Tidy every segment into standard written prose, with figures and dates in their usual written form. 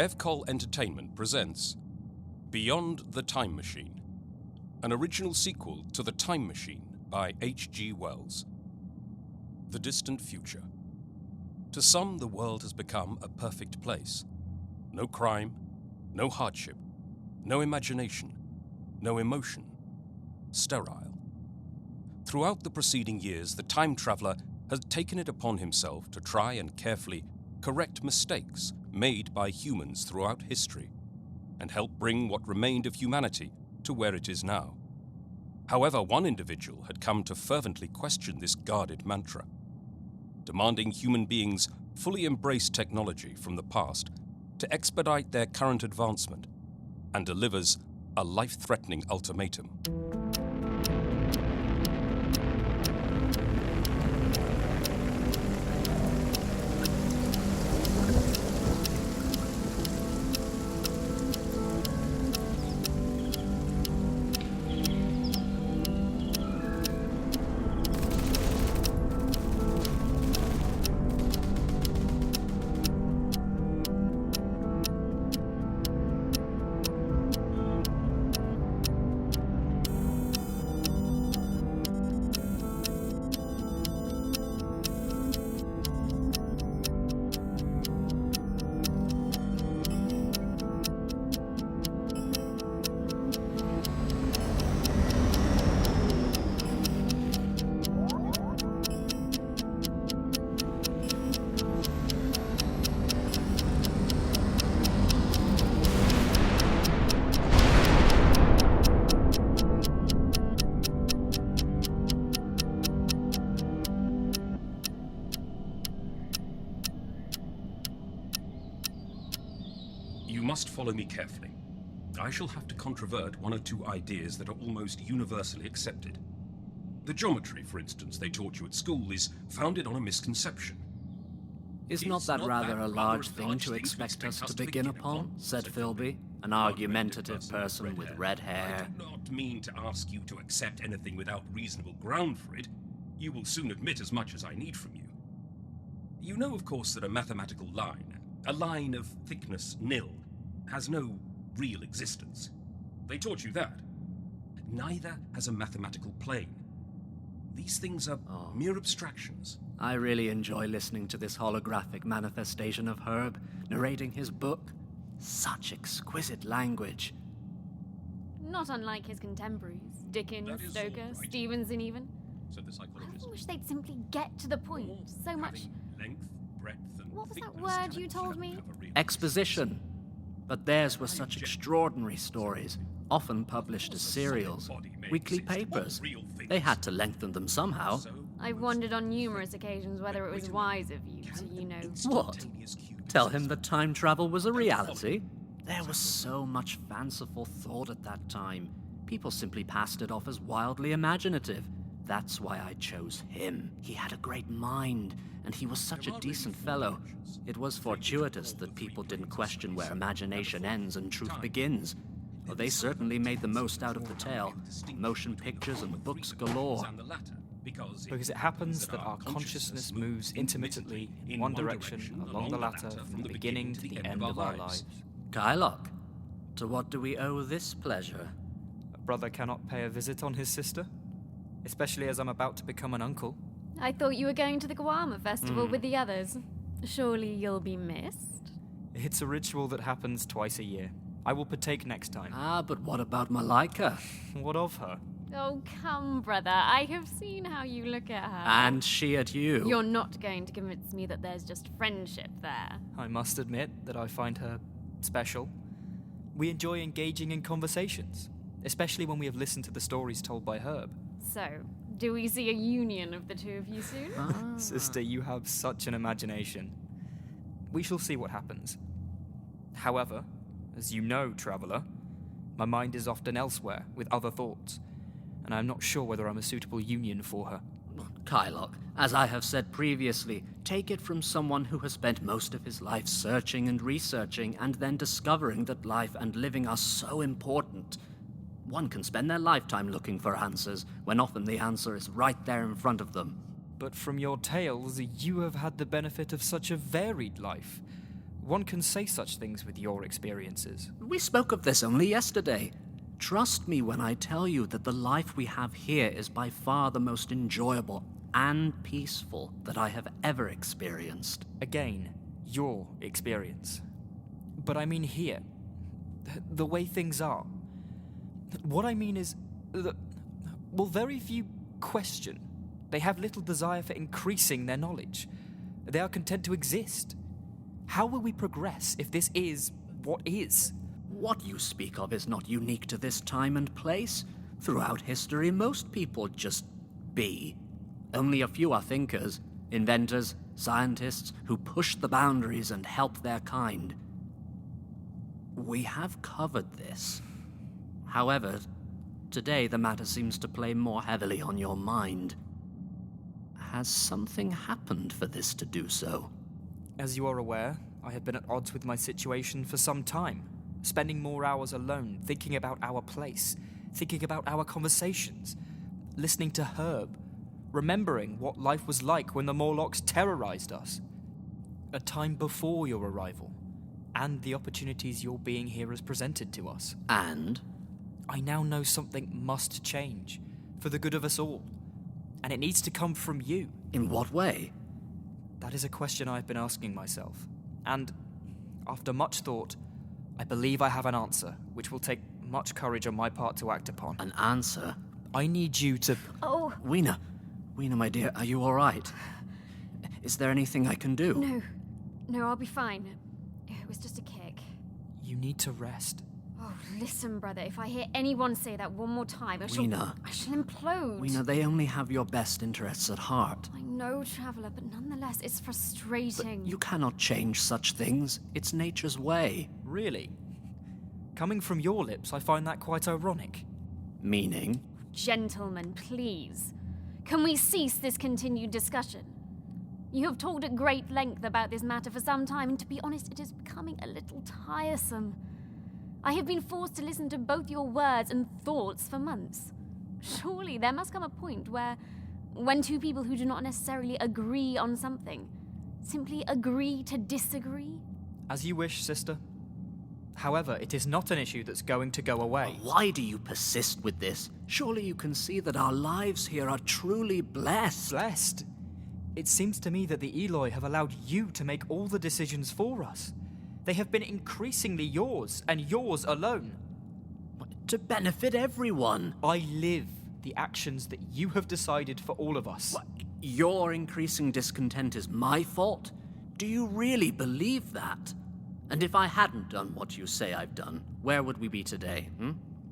Evcol Entertainment presents Beyond the Time Machine, an original sequel to The Time Machine by H.G. Wells. The distant future. To some, the world has become a perfect place. No crime, no hardship, no imagination, no emotion. Sterile. Throughout the preceding years, the time traveler has taken it upon himself to try and carefully correct mistakes made by humans throughout history and help bring what remained of humanity to where it is now. However, one individual had come to fervently question this guarded mantra, demanding human beings fully embrace technology from the past to expedite their current advancement, and delivers a life-threatening ultimatum. You must follow me carefully. I shall have to controvert one or two ideas that are almost universally accepted. The geometry, for instance, they taught you at school is founded on a misconception. Is not that rather a large thing to expect us to begin upon? Said Philby, an argumentative person with red hair. I do not mean to ask you to accept anything without reasonable ground for it. You will soon admit as much as I need from you. You know, of course, that a mathematical line, a line of thickness nil, has no real existence. They taught you that. Neither has a mathematical plane. These things are mere abstractions. I really enjoy listening to this holographic manifestation of Herb, narrating his book. Such exquisite language. Not unlike his contemporaries, Dickens, Stoker, right. Stevenson even. Said the I psychologist. wish they'd simply get to the point. So much... Length, breadth, and What was that thickness word you cannot told me? have a real Exposition. But theirs were such extraordinary stories, often published as serials, weekly papers. They had to lengthen them somehow. I've wondered on numerous occasions whether it was wise of you to, What? Tell him that time travel was a reality? There was so much fanciful thought at that time. People simply passed it off as wildly imaginative. That's why I chose him. He had a great mind, and he was such a decent fellow. It was fortuitous that people didn't question where imagination ends and truth begins. Well, they certainly made the most out of the tale. Motion pictures and books galore. Because it happens that our consciousness moves intermittently in one direction along the ladder from the beginning to the end of our lives. Kylock, to what do we owe this pleasure? A brother cannot pay a visit on his sister, especially as I'm about to become an uncle. I thought you were going to the Guama festival with the others. Surely you'll be missed? It's a ritual that happens twice a year. I will partake next time. Ah, but what about Malika? What of her? Oh, come, brother. I have seen how you look at her. And she at you. You're not going to convince me that there's just friendship there. I must admit that I find her special. We enjoy engaging in conversations, especially when we have listened to the stories told by Herb. So, do we see a union of the two of you soon? Sister, you have such an imagination. We shall see what happens. However, as you know, traveller, my mind is often elsewhere with other thoughts, and I'm not sure whether I'm a suitable union for her. Kylock, as I have said previously, take it from someone who has spent most of his life searching and researching and then discovering that life and living are so important. One can spend their lifetime looking for answers, when often the answer is right there in front of them. But from your tales, you have had the benefit of such a varied life. One can say such things with your experiences. We spoke of this only yesterday. Trust me when I tell you that the life we have here is by far the most enjoyable and peaceful that I have ever experienced. Again, your experience. But I mean here. The way things are. What I mean is that, well, very few question. They have little desire for increasing their knowledge. They are content to exist. How will we progress if this is what is? What you speak of is not unique to this time and place. Throughout history, most people just be. Only a few are thinkers, inventors, scientists who push the boundaries and help their kind. We have covered this. However, today the matter seems to play more heavily on your mind. Has something happened for this to do so? As you are aware, I have been at odds with my situation for some time, spending more hours alone, thinking about our place, thinking about our conversations, listening to Herb, remembering what life was like when the Morlocks terrorized us. A time before your arrival, and the opportunities your being here has presented to us. And? I now know something must change, for the good of us all. And it needs to come from you. In what way? That is a question I've been asking myself. And, after much thought, I believe I have an answer, which will take much courage on my part to act upon. An answer? I need you to... Oh, Weena, my dear, are you all right? Is there anything I can do? no, I'll be fine. It was just a kick. You need to rest. Oh, listen, brother, if I hear anyone say that one more time, I shall implode. Weena, they only have your best interests at heart. I know, Traveler, but nonetheless, it's frustrating. But you cannot change such things. It's nature's way. Really? Coming from your lips, I find that quite ironic. Meaning? Gentlemen, please. Can we cease this continued discussion? You have talked at great length about this matter for some time, and to be honest, it is becoming a little tiresome. I have been forced to listen to both your words and thoughts for months. Surely there must come a point when two people who do not necessarily agree on something simply agree to disagree? As you wish, sister. However, it is not an issue that's going to go away. Why do you persist with this? Surely you can see that our lives here are truly blessed. Blessed? It seems to me that the Eloi have allowed you to make all the decisions for us. They have been increasingly yours, and yours alone. To benefit everyone. I live the actions that you have decided for all of us. What? Your increasing discontent is my fault? Do you really believe that? And if I hadn't done what you say I've done, where would we be today?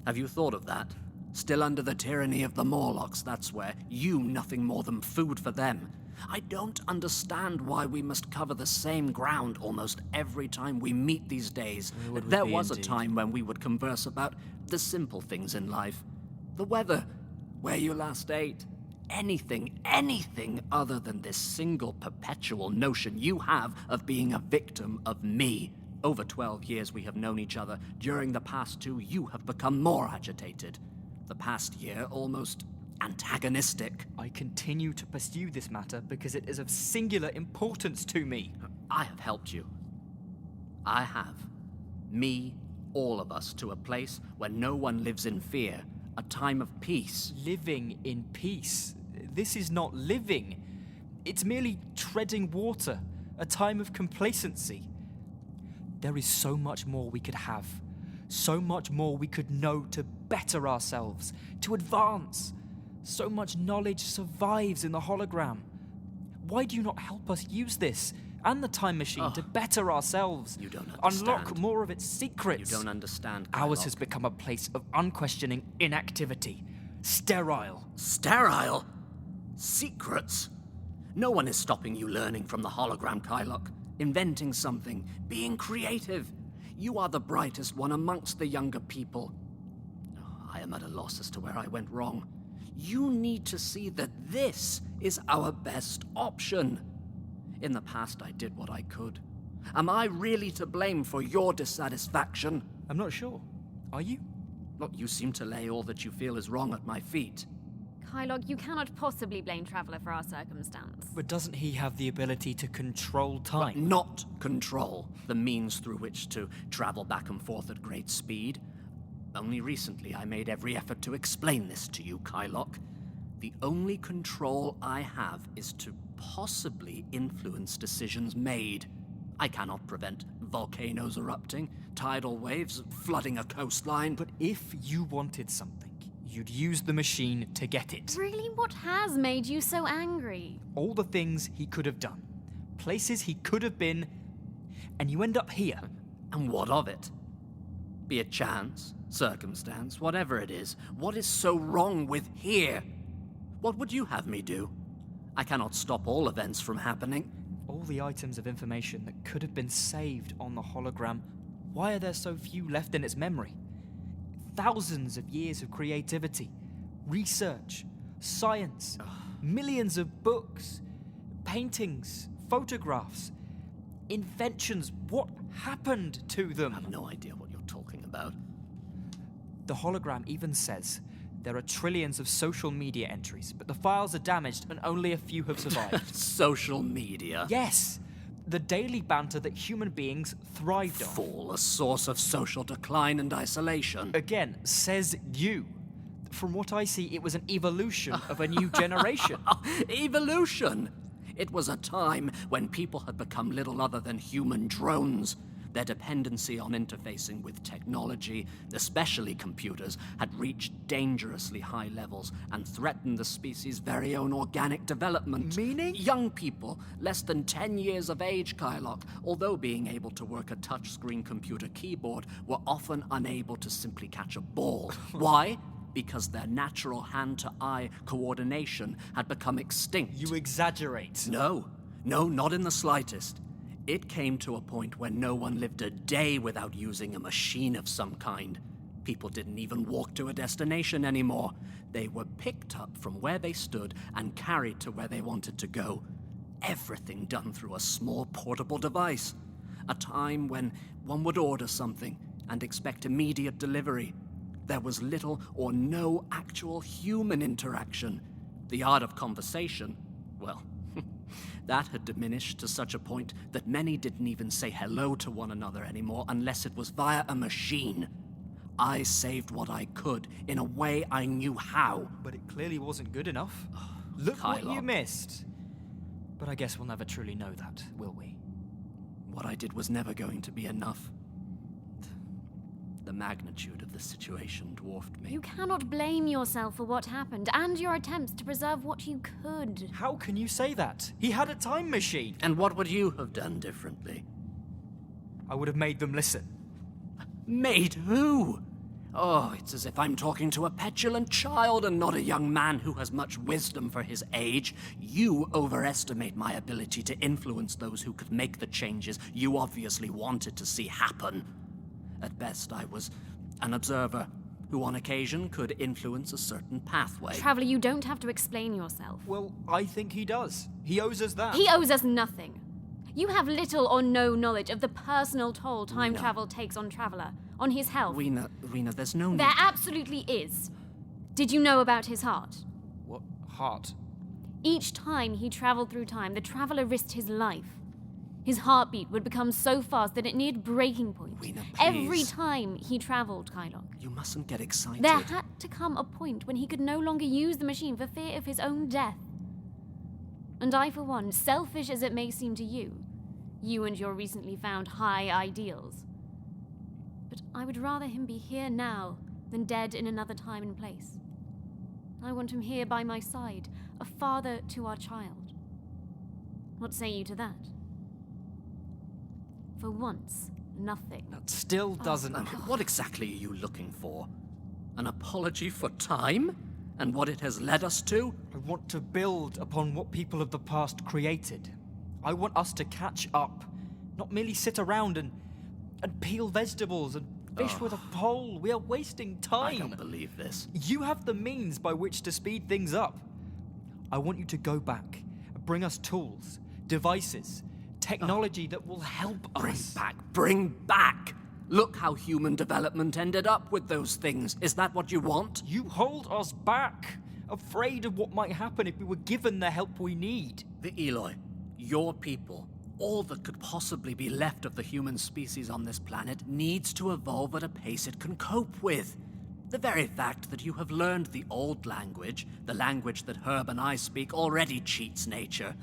Have you thought of that? Still under the tyranny of the Morlocks, that's where. You nothing more than food for them. I don't understand why we must cover the same ground almost every time we meet these days. There was a time when we would converse about the simple things in life. The weather, where you last ate. Anything other than this single perpetual notion you have of being a victim of me. Over 12 years we have known each other. During the past 2, you have become more agitated. The past year, almost antagonistic. I continue to pursue this matter because it is of singular importance to me. I have helped you. I have. Me, all of us, to a place where no one lives in fear. A time of peace. Living in peace. This is not living. It's merely treading water. A time of complacency. There is so much more we could have. So much more we could know to better ourselves, to advance. So much knowledge survives in the hologram. Why do you not help us use this and the time machine to better ourselves? You don't understand. Unlock more of its secrets. You don't understand, Ours Kylock. has become a place of unquestioning inactivity. Sterile. Sterile? Secrets? No one is stopping you learning from the hologram, Kylock. Inventing something. Being creative. You are the brightest one amongst the younger people. I am at a loss as to where I went wrong. You need to see that this is our best option. In the past, I did what I could. Am I really to blame for your dissatisfaction? I'm not sure. Are you? Look, you seem to lay all that you feel is wrong at my feet. Kylock, you cannot possibly blame Traveler for our circumstance. But doesn't he have the ability to control time? Not control the means through which to travel back and forth at great speed. Only recently I made every effort to explain this to you, Kylock. The only control I have is to possibly influence decisions made. I cannot prevent volcanoes erupting, tidal waves flooding a coastline. But if you wanted something, you'd use the machine to get it. Really, what has made you so angry? All the things he could have done, places he could have been, and you end up here. And what of it? Be it chance, circumstance, whatever it is, what is so wrong with here? What would you have me do? I cannot stop all events from happening. All the items of information that could have been saved on the hologram, why are there so few left in its memory? Thousands of years of creativity, research, science, millions of books, paintings, photographs, inventions. What happened to them? I have no idea what you're talking about. The hologram even says there are trillions of social media entries, but the files are damaged and only a few have survived. Social media? Yes, the daily banter that human beings thrived on. Fall, a source of social decline and isolation. Again, says you. From what I see, it was an evolution of a new generation. Evolution! It was a time when people had become little other than human drones. Their dependency on interfacing with technology, especially computers, had reached dangerously high levels and threatened the species' very own organic development. Meaning? Young people, less than 10 years of age, Kylock, although being able to work a touchscreen computer keyboard, were often unable to simply catch a ball. Why? Because their natural hand-to-eye coordination had become extinct. You exaggerate. No, not in the slightest. It came to a point where no one lived a day without using a machine of some kind. People didn't even walk to a destination anymore. They were picked up from where they stood and carried to where they wanted to go. Everything done through a small portable device. A time when one would order something and expect immediate delivery. There was little or no actual human interaction. The art of conversation, well, that had diminished to such a point that many didn't even say hello to one another anymore unless it was via a machine. I saved what I could in a way I knew how. But it clearly wasn't good enough. Look what you Kylock. missed. But I guess we'll never truly know that, will we? What I did was never going to be enough. The magnitude of the situation dwarfed me. You cannot blame yourself for what happened and your attempts to preserve what you could. How can you say that? He had a time machine. And what would you have done differently? I would have made them listen. Made who? Oh, it's as if I'm talking to a petulant child and not a young man who has much wisdom for his age. You overestimate my ability to influence those who could make the changes you obviously wanted to see happen. At best, I was an observer who on occasion could influence a certain pathway. Traveler, you don't have to explain yourself. Well, I think he does. He owes us that. He owes us nothing. You have little or no knowledge of the personal toll time Rena. travel takes on Traveler, on his health. Rena, there's no need. There absolutely is. Did you know about his heart? What? Heart? Each time he traveled through time, the Traveler risked his life. His heartbeat would become so fast that it neared breaking point. Rena, Every please. time he traveled, Kylock. You mustn't get excited. There had to come a point when he could no longer use the machine for fear of his own death. And I, for one, selfish as it may seem to you and your recently found high ideals. But I would rather him be here now than dead in another time and place. I want him here by my side, a father to our child. What say you to that? For once, nothing. That still doesn't... What exactly are you looking for? An apology for time? And what it has led us to? I want to build upon what people of the past created. I want us to catch up, not merely sit around and peel vegetables and fish with a pole. We are wasting time. I don't believe this. You have the means by which to speed things up. I want you to go back, bring us tools, devices, technology that will help us. Bring back! Look how human development ended up with those things. Is that what you want? You hold us back. afraid of what might happen if we were given the help we need. The Eloi, your people, all that could possibly be left of the human species on this planet, needs to evolve at a pace it can cope with. The very fact that you have learned the old language, the language that Herb and I speak, already cheats nature.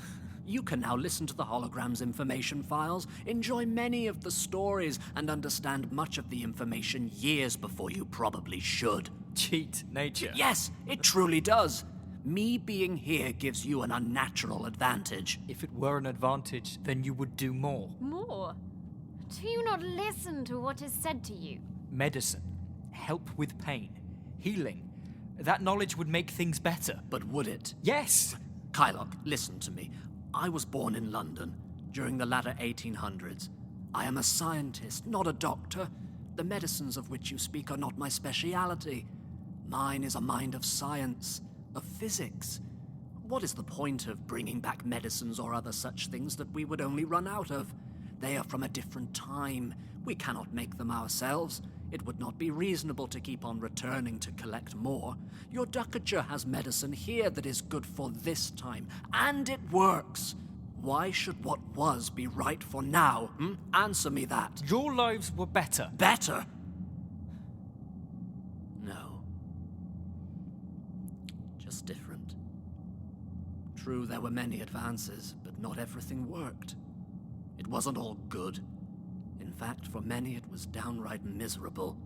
You can now listen to the hologram's information files, enjoy many of the stories, and understand much of the information years before you probably should. Cheat nature. Yes, it truly does. Me being here gives you an unnatural advantage. If it were an advantage, then you would do more. More? Do you not listen to what is said to you? Medicine, help with pain, healing. That knowledge would make things better. But would it? Yes! Kylock, listen to me. I was born in London during the latter 1800s. I am a scientist, not a doctor. The medicines of which you speak are not my speciality. Mine is a mind of science, of physics. What is the point of bringing back medicines or other such things that we would only run out of? They are from a different time. We cannot make them ourselves. It would not be reasonable to keep on returning to collect more. Your Ducature has medicine here that is good for this time, and it works. Why should what was be right for now? Answer me that. Your lives were better. Better? No. Just different. True, there were many advances, but not everything worked. It wasn't all good. In fact, for many it was downright miserable.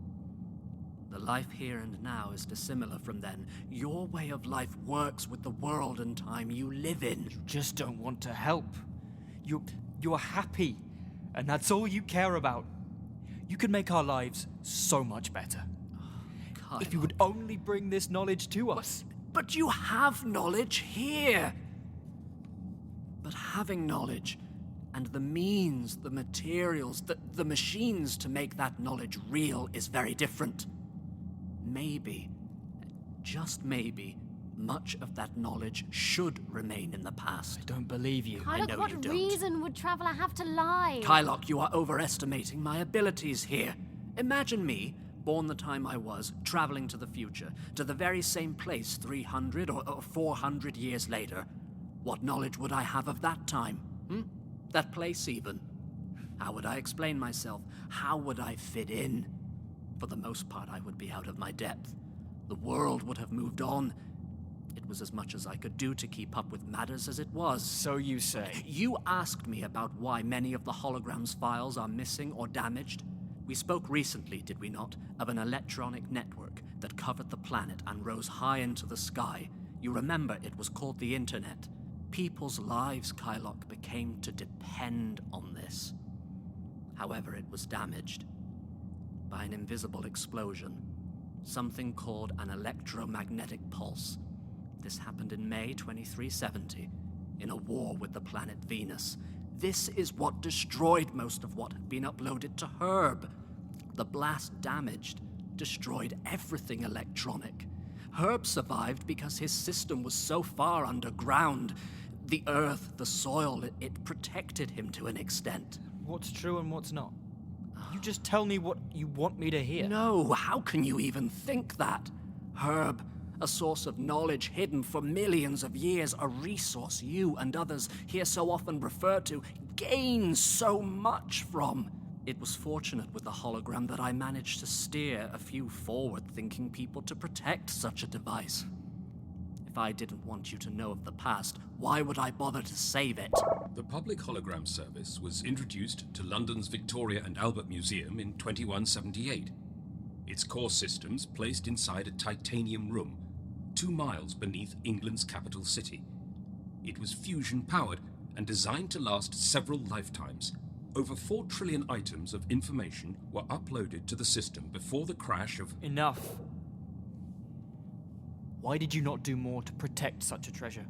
The life here and now is dissimilar from then. Your way of life works with the world and time you live in. You just don't want to help. You're happy, and that's all you care about. You could make our lives so much better. If you would only bring this knowledge to us. But you have knowledge here. But having knowledge, and the means, the materials, the machines to make that knowledge real is very different. Maybe, just maybe, much of that knowledge should remain in the past. I don't believe you. I know Kylock, what you don't. reason would Traveler have to lie? Kylock, you are overestimating my abilities here. Imagine me, born the time I was, traveling to the future, to the very same place 300 or 400 years later. What knowledge would I have of that time? That place, even? How would I explain myself? How would I fit in? For the most part, I would be out of my depth. The world would have moved on. It was as much as I could do to keep up with matters as it was. So you say. You asked me about why many of the hologram's files are missing or damaged. We spoke recently, did we not, of an electronic network that covered the planet and rose high into the sky. You remember it was called the Internet. People's lives, Kylock, became to depend on this. However, it was damaged by an invisible explosion, something called an electromagnetic pulse. This happened in May 2370, in a war with the planet Venus. This is what destroyed most of what had been uploaded to Herb. The blast destroyed everything electronic. Herb survived because his system was so far underground. The earth, the soil, it protected him to an extent. What's true and what's not? You just tell me what you want me to hear. No, how can you even think that? Herb, a source of knowledge hidden for millions of years, a resource you and others here so often refer to, gain so much from. It was fortunate with the hologram that I managed to steer a few forward-thinking people to protect such a device. If I didn't want you to know of the past, why would I bother to save it? The public hologram service was introduced to London's Victoria and Albert Museum in 2178. Its core systems placed inside a titanium room, 2 miles beneath England's capital city. It was fusion-powered and designed to last several lifetimes. Over 4 trillion items of information were uploaded to the system before the crash of... Enough. Why did you not do more to protect such a treasure?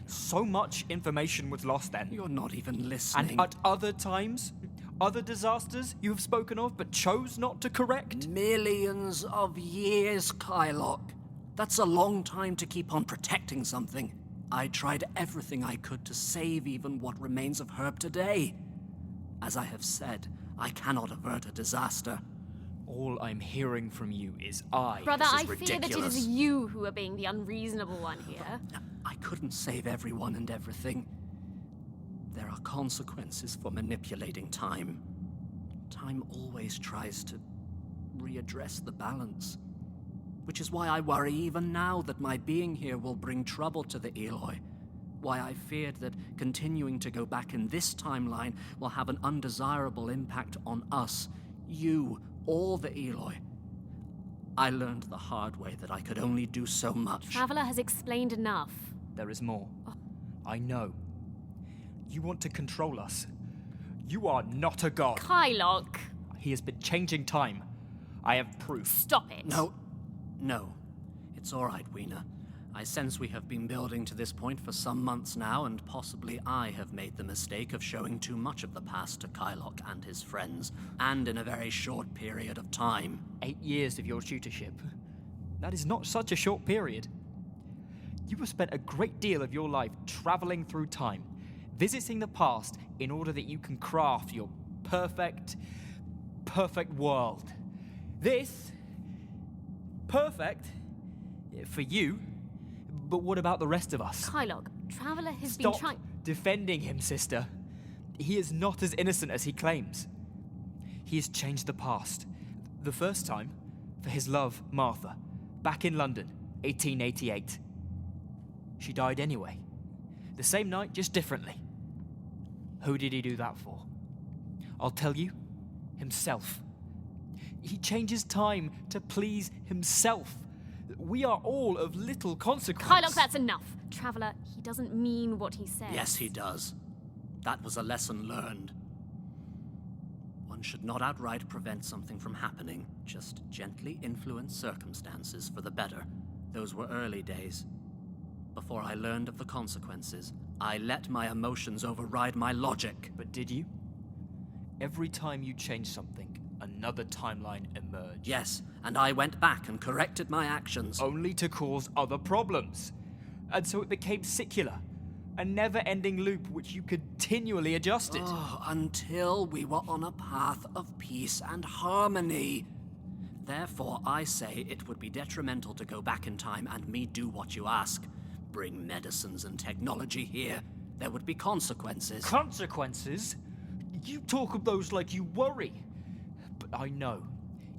So much information was lost then. You're not even listening. And at other times, other disasters you have spoken of but chose not to correct? Millions of years, Kylock. That's a long time to keep on protecting something. I tried everything I could to save even what remains of Herb today. As I have said, I cannot avert a disaster. All I'm hearing from you is I. Brother, This I is fear that it ridiculous. is you who are being the unreasonable one here. I couldn't save everyone and everything. There are consequences for manipulating time. Time always tries to readdress the balance. Which is why I worry even now that my being here will bring trouble to the Eloi. Why I feared that continuing to go back in this timeline will have an undesirable impact on us, you, all the Eloi. I learned the hard way that I could only do so much. Traveler has explained enough. There is more. I know. You want to control us. You are not a god. Kylock, He has been changing time. I have proof. stop it. No. It's all right, Weena. I sense we have been building to this point for some months now, and possibly I have made the mistake of showing too much of the past to Kylock and his friends, and in a very short period of time. 8 years of your tutorship. That is not such a short period. You have spent a great deal of your life traveling through time, visiting the past in order that you can craft your perfect world. This, perfect, for you, but what about the rest of us? Kylock, Traveler has Stop been trying. defending him, sister. He is not as innocent as he claims. He has changed the past. The first time, for his love, Martha, back in London, 1888. She died anyway. The same night, just differently. Who did he do that for? I'll tell you, himself. He changes time to please himself. We are all of little consequence. Kylock, that's enough. Traveler, he doesn't mean what he says. Yes, he does. That was a lesson learned. One should not outright prevent something from happening, just gently influence circumstances for the better. Those were early days. Before I learned of the consequences, I let my emotions override my logic. But did you? Every time you changed something, another timeline emerged. Yes, and I went back and corrected my actions. Only to cause other problems. And so it became secular, a never-ending loop which you continually adjusted. Until we were on a path of peace and harmony. Therefore, I say it would be detrimental to go back in time and me do what you ask. Bring medicines and technology here. There would be consequences. Consequences? You talk of those like you worry. But I know,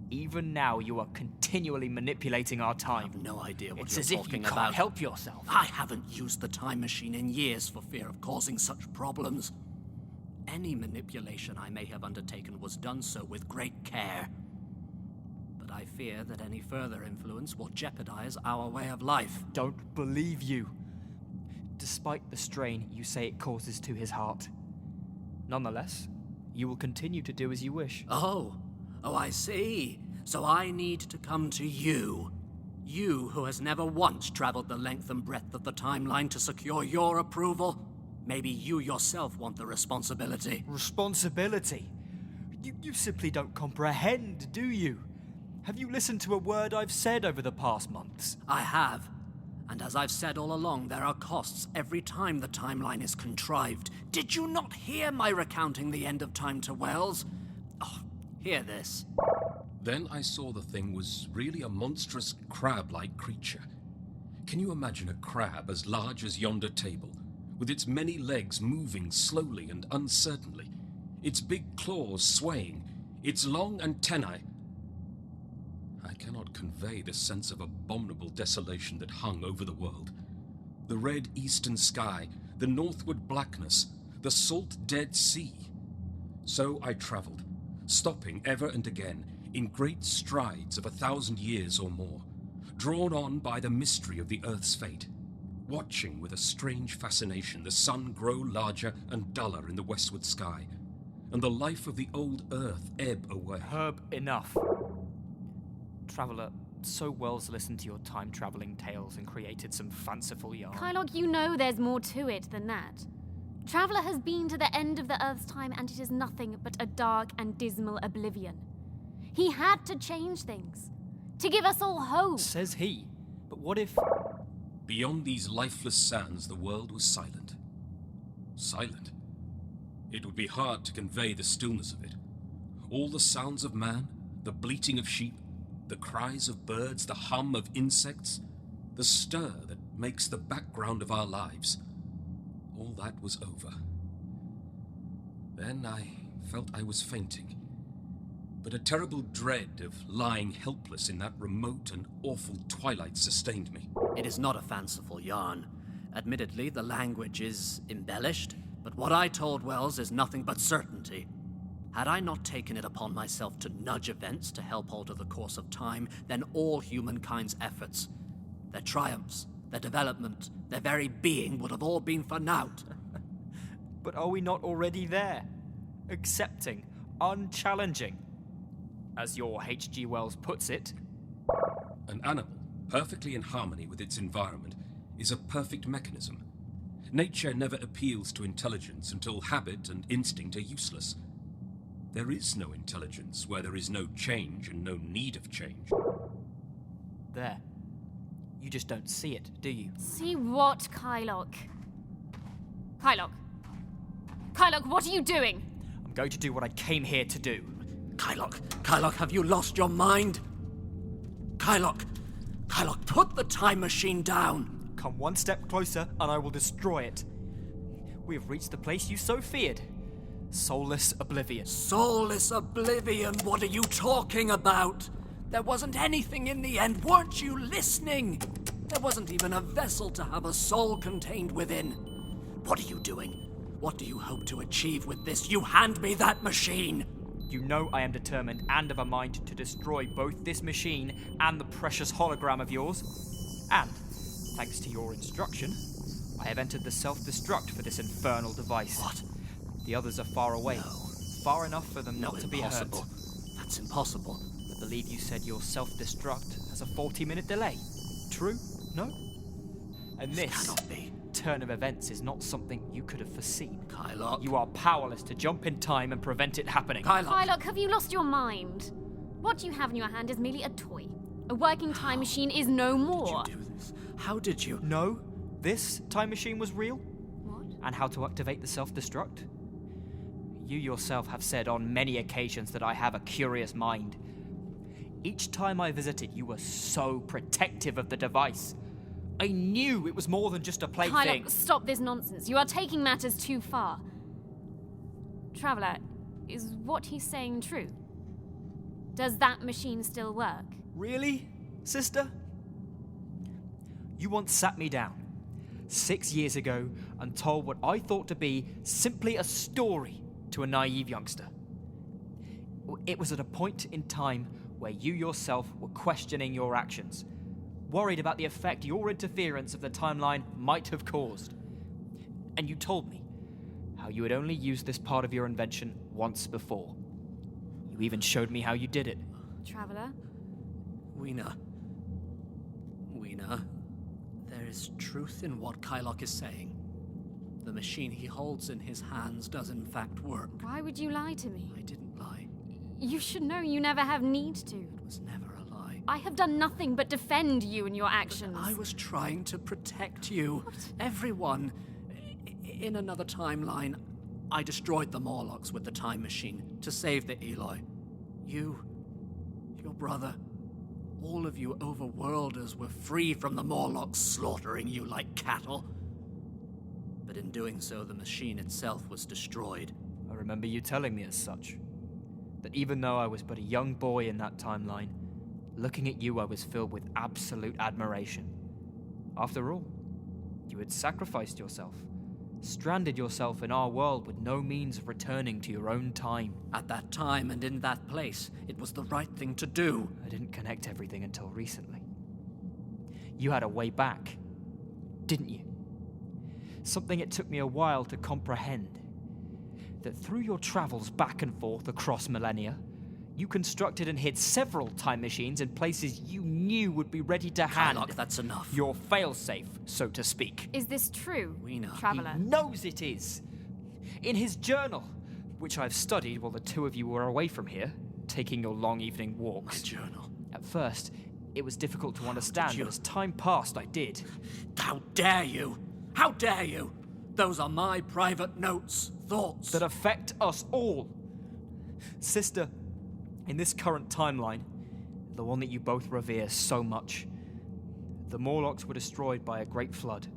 even now you are continually manipulating our I time. have no idea what It's you're as if you talking can't about. help yourself. I haven't used the time machine in years for fear of causing such problems. Any manipulation I may have undertaken was done so with great care. But I fear that any further influence will jeopardize our way of life. Don't believe you. Despite the strain you say it causes to his heart. Nonetheless, you will continue to do as you wish. Oh, I see. So I need to come to you. You who has never once traveled the length and breadth of the timeline to secure your approval. Maybe you yourself want the responsibility. Responsibility? You simply don't comprehend, do you? Have you listened to a word I've said over the past months? I have. And as I've said all along, there are costs every time the timeline is contrived. Did you not hear my recounting the end of time to Wells? Oh, hear this. Then I saw the thing was really a monstrous crab-like creature. Can you imagine a crab as large as yonder table, with its many legs moving slowly and uncertainly, its big claws swaying, its long antennae? I cannot convey the sense of abominable desolation that hung over the world. The red eastern sky, the northward blackness, the salt Dead Sea. So I travelled, stopping ever and again, in great strides of 1,000 years or more, drawn on by the mystery of the Earth's fate, watching with a strange fascination the sun grow larger and duller in the westward sky, and the life of the old Earth ebb away. Herb, enough. Traveler, so Wells listened to your time-traveling tales and created some fanciful yarn. Kylock, you know there's more to it than that. Traveler has been to the end of the Earth's time, and it is nothing but a dark and dismal oblivion. He had to change things, to give us all hope. Says he. But what if... Beyond these lifeless sands, the world was silent. Silent? It would be hard to convey the stillness of it. All the sounds of man, The bleating of sheep, the cries of birds, the hum of insects, the stir that makes the background of our lives. All that was over. Then I felt I was fainting. But a terrible dread of lying helpless in that remote and awful twilight sustained me. It is not a fanciful yarn. Admittedly, the language is embellished, but what I told Wells is nothing but certainty. Had I not taken it upon myself to nudge events to help alter the course of time, then all humankind's efforts, their triumphs, their development, their very being would have all been for naught. But are we not already there? Accepting, unchallenging. As your H.G. Wells puts it, An animal, perfectly in harmony with its environment, is a perfect mechanism. Nature never appeals to intelligence until habit and instinct are useless. There is no intelligence where there is no change and no need of change. there. You just don't see it, do you? See what, Kylock? Kylock, what are you doing? I'm going to do what I came here to do. Kylock, have you lost your mind? Kylock, put the time machine down. Come one step closer, and I will destroy it. We have reached the place you so feared. Soulless oblivion. Soulless oblivion, what are you talking about? There wasn't anything in the end, weren't you listening? There wasn't even a vessel to have a soul contained within. What are you doing? What do you hope to achieve with this? You hand me that machine! You know I am determined and of a mind to destroy both this machine and the precious hologram of yours. And, thanks to your instruction, I have entered the self-destruct for this infernal device. What? The others are far away. No. Far enough for them not to be hurt. Impossible. That's impossible. I believe you said your self-destruct has a 40-minute delay. True? No? And this cannot be. turn of events is not something you could have foreseen. Kylock. You are powerless to jump in time and prevent it happening. Kylock, have you lost your mind? What you have in your hand is merely a toy. A working time machine is no more. Did you do this? How did you? No, this time machine was real. What? And how to activate the self-destruct? You yourself have said on many occasions that I have a curious mind. Each time I visited, you were so protective of the device. I knew it was more than just a plaything. Kylock, stop this nonsense. You are taking matters too far. Traveler, is what he's saying true? Does that machine still work? Really, sister? You once sat me down 6 years ago and told what I thought to be simply a story to a naive youngster. It was at a point in time where you yourself were questioning your actions, worried about the effect your interference of the timeline might have caused. And you told me how you had only used this part of your invention once before. You even showed me how you did it. Traveler? Weena, there is truth in what Kylock is saying. The machine he holds in his hands does in fact work. Why would you lie to me? I didn't lie. You should know you never have need to. It was never a lie. I have done nothing but defend you and your actions. I was trying to protect you. What? Everyone. In another timeline, I destroyed the Morlocks with the time machine to save the Eloi. You, your brother, all of you overworlders were free from the Morlocks slaughtering you like cattle. But in doing so, the machine itself was destroyed. I remember you telling me as such. That even though I was but a young boy in that timeline, looking at you I was filled with absolute admiration. After all, you had sacrificed yourself, stranded yourself in our world with no means of returning to your own time. At that time and in that place, it was the right thing to do. I didn't connect everything until recently. You had a way back, didn't you? Something it took me a while to comprehend. That through your travels back and forth across millennia, you constructed and hid several time machines in places you knew would be ready to hand. Kylock, that's enough. Your failsafe, so to speak. Is this true, Weena. Traveler? He knows it is. In his journal, which I've studied while the two of you were away from here, taking your long evening My walks. journal. At first, it was difficult to understand, you? but as time passed, I did. How dare you? How dare you? Those are my private notes, thoughts. That affect us all. Sister, In this current timeline, the one that you both revere so much, the Morlocks were destroyed by a great flood.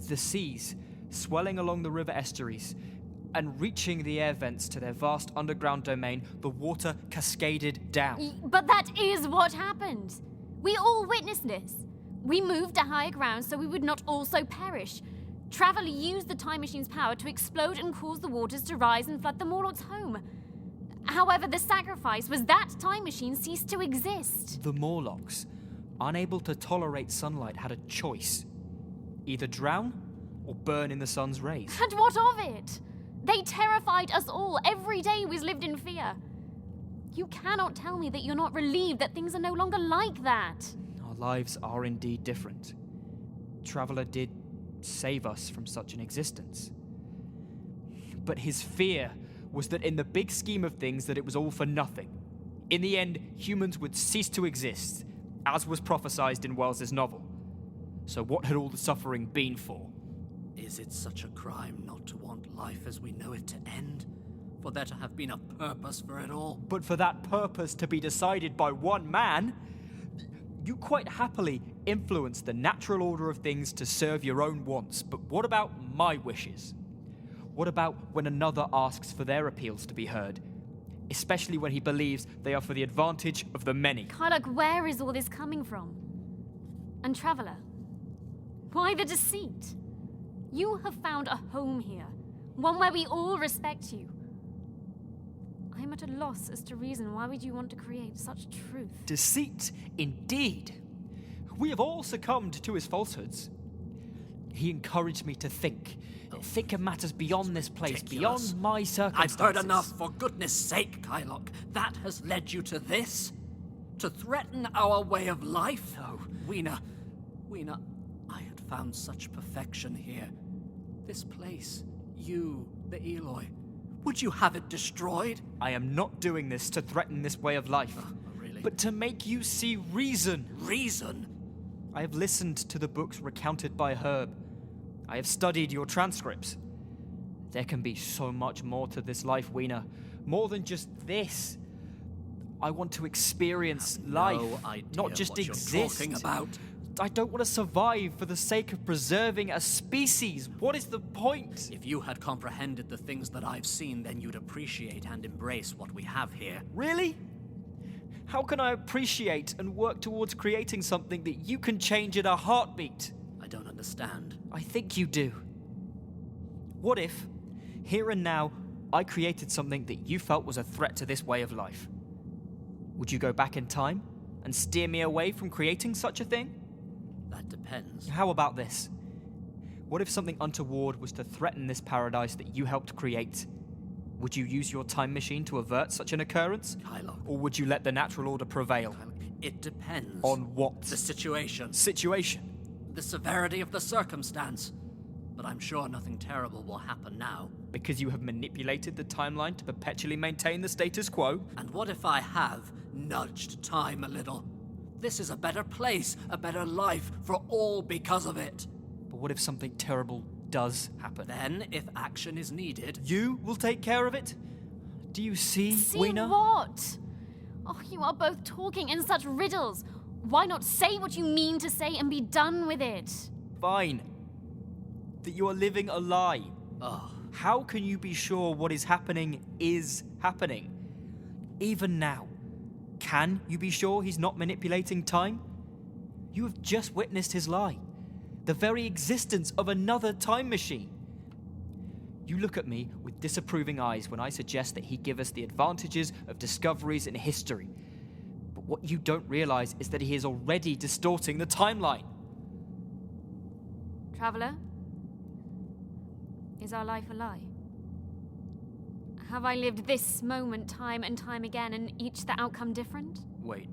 The seas, swelling along the river estuaries, and reaching the air vents to their vast underground domain, the water cascaded down. But that is what happened. We all witnessed this. We moved to higher ground so we would not also perish. Traveler used the time machine's power to explode and cause the waters to rise and flood the Morlocks' home. However, the sacrifice was that time machine ceased to exist. The Morlocks, unable to tolerate sunlight, had a choice. Either drown or burn in the sun's rays. And what of it? They terrified us all. Every day we lived in fear. You cannot tell me that you're not relieved that things are no longer like that. Our lives are indeed different. Traveler did save us from such an existence. But his fear was that in the big scheme of things that it was all for nothing. In the end, humans would cease to exist, as was prophesied in Wells's novel. So what had all the suffering been for? Is it such a crime not to want life as we know it to end? For there to have been a purpose for it all? But for that purpose to be decided by one man, you quite happily influence the natural order of things to serve your own wants. But what about my wishes? What about when another asks for their appeals to be heard? Especially when he believes they are for the advantage of the many. Karluk, where is all this coming from? And Traveler, why the deceit? You have found a home here, one where we all respect you. I am at a loss as to reason why would you want to create such truth. Deceit, indeed. We have all succumbed to his falsehoods. He encouraged me to think of matters beyond this place, Ridiculous. beyond my circumstances. I've heard enough, for goodness sake, Kylock. That has led you to this? To threaten our way of life? Oh, Weena, I had found such perfection here. This place, you, the Eloy. Would you have it destroyed? I am not doing this to threaten this way of life, Really? but to make you see reason. Reason? I have listened to the books recounted by Herb. I have studied your transcripts. There can be so much more to this life, Weena. More than just this. I want to experience life, no idea not just what exist. You're talking about. I don't want to survive for the sake of preserving a species. What is the point? If you had comprehended the things that I've seen, then you'd appreciate and embrace what we have here. Really? How can I appreciate and work towards creating something that you can change in a heartbeat? I don't understand. I think you do. What if, here and now, I created something that you felt was a threat to this way of life? Would you go back in time and steer me away from creating such a thing? That depends. How about this? What if something untoward was to threaten this paradise that you helped create? Would you use your time machine to avert such an occurrence? Kylock. Or would you let the natural order prevail? It depends. On what? The situation. Situation. The severity of the circumstance. But I'm sure nothing terrible will happen now. Because you have manipulated the timeline to perpetually maintain the status quo? And what if I have nudged time a little? This is a better place, a better life for all because of it. But what if something terrible does happen? Then, if action is needed, You will take care of it? Do you see, See Weena? what? Oh, you are both talking in such riddles. Why not say what you mean to say and be done with it? Fine. That you are living a lie. oh, How can you be sure what is happening? Even now. Can you be sure he's not manipulating time? You have just witnessed his lie. The very existence of another time machine. You look at me with disapproving eyes when I suggest that he give us the advantages of discoveries in history. But what you don't realize is that he is already distorting the timeline. Traveler? Is our life a lie? Have I lived this moment time and time again, and each the outcome different? Wait,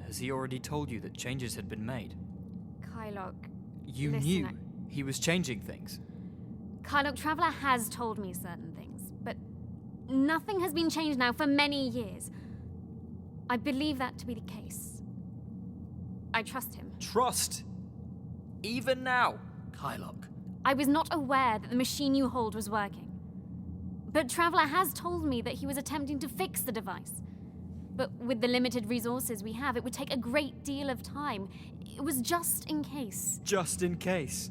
has he already told you that changes had been made? Kylock. You Listen, knew he was changing things. Kylock, Traveler has told me certain things, but nothing has been changed now for many years. I believe that to be the case. I trust him. Trust? Even now? Kylock. I was not aware that the machine you hold was working. But Traveler has told me that he was attempting to fix the device. But with the limited resources we have, it would take a great deal of time. It was just in case. Just in case.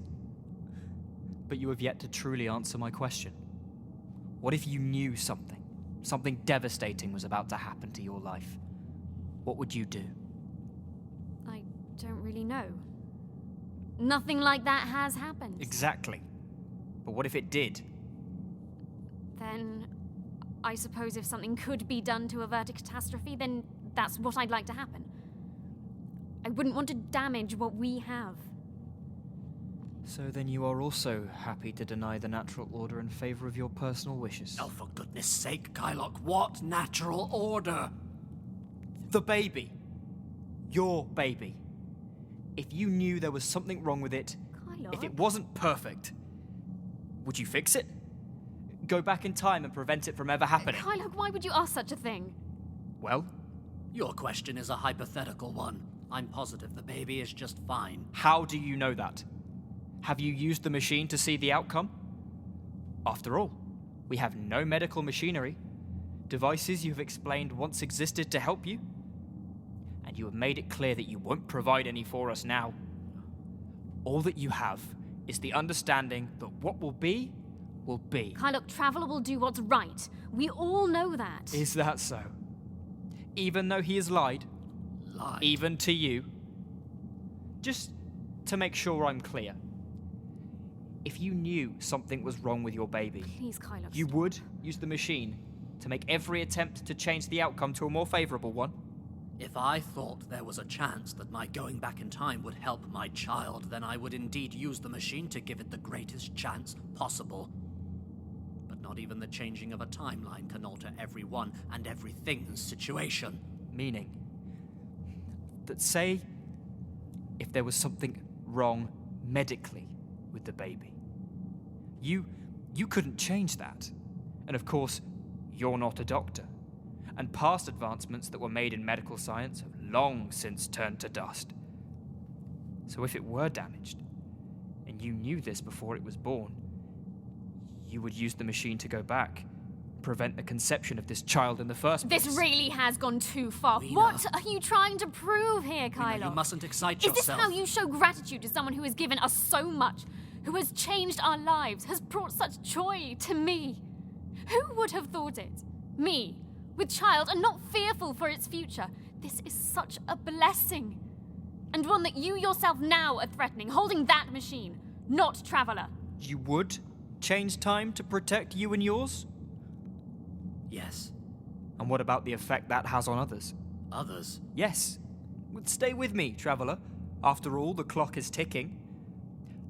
But you have yet to truly answer my question. What if you knew something? Something devastating was about to happen to your life. What would you do? I don't really know. Nothing like that has happened. Exactly. But what if it did? Then, I suppose if something could be done to avert a catastrophe, then that's what I'd like to happen. I wouldn't want to damage what we have. So then you are also happy to deny the natural order in favor of your personal wishes? Oh, for goodness sake, Kylock, what natural order? The baby. Your baby. If you knew there was something wrong with it, Kylock? if it wasn't perfect, would you fix it? Go back in time and prevent it from ever happening? Kylock, why would you ask such a thing? Well, Your question is a hypothetical one. I'm positive the baby is just fine. how do you know that? Have you used the machine to see the outcome? After all, we have no medical machinery. Devices you have explained once existed to help you. And you have made it clear that you won't provide any for us now. All that you have is the understanding that what will be, will be. Kylock, Traveler will do what's right. We all know that. Is that so? Even though he has lied? Lied. Even to you? Just to make sure I'm clear. If you knew something was wrong with your baby, Please, Kylock. you would use the machine to make every attempt to change the outcome to a more favorable one? If I thought there was a chance that my going back in time would help my child, then I would indeed use the machine to give it the greatest chance possible. But not even the changing of a timeline can alter everyone and everything's situation. Meaning that, say, if there was something wrong medically with the baby, you couldn't change that. And of course, you're not a doctor. And past advancements that were made in medical science have long since turned to dust. So if it were damaged, and you knew this before it was born, you would use the machine to go back, prevent the conception of this child in the first place. This really has gone too far. Rena. What are you trying to prove here, Rena, Kylock? you mustn't excite Is this yourself. how you show gratitude to someone who has given us so much, who has changed our lives, has brought such joy to me? Who would have thought it? Me, with child and not fearful for its future. This is such a blessing. And one that you yourself now are threatening, holding that machine, not Traveler. You would change time to protect you and yours? Yes. And what about the effect that has on others? Others? Yes. Stay with me, Traveller. After all, the clock is ticking.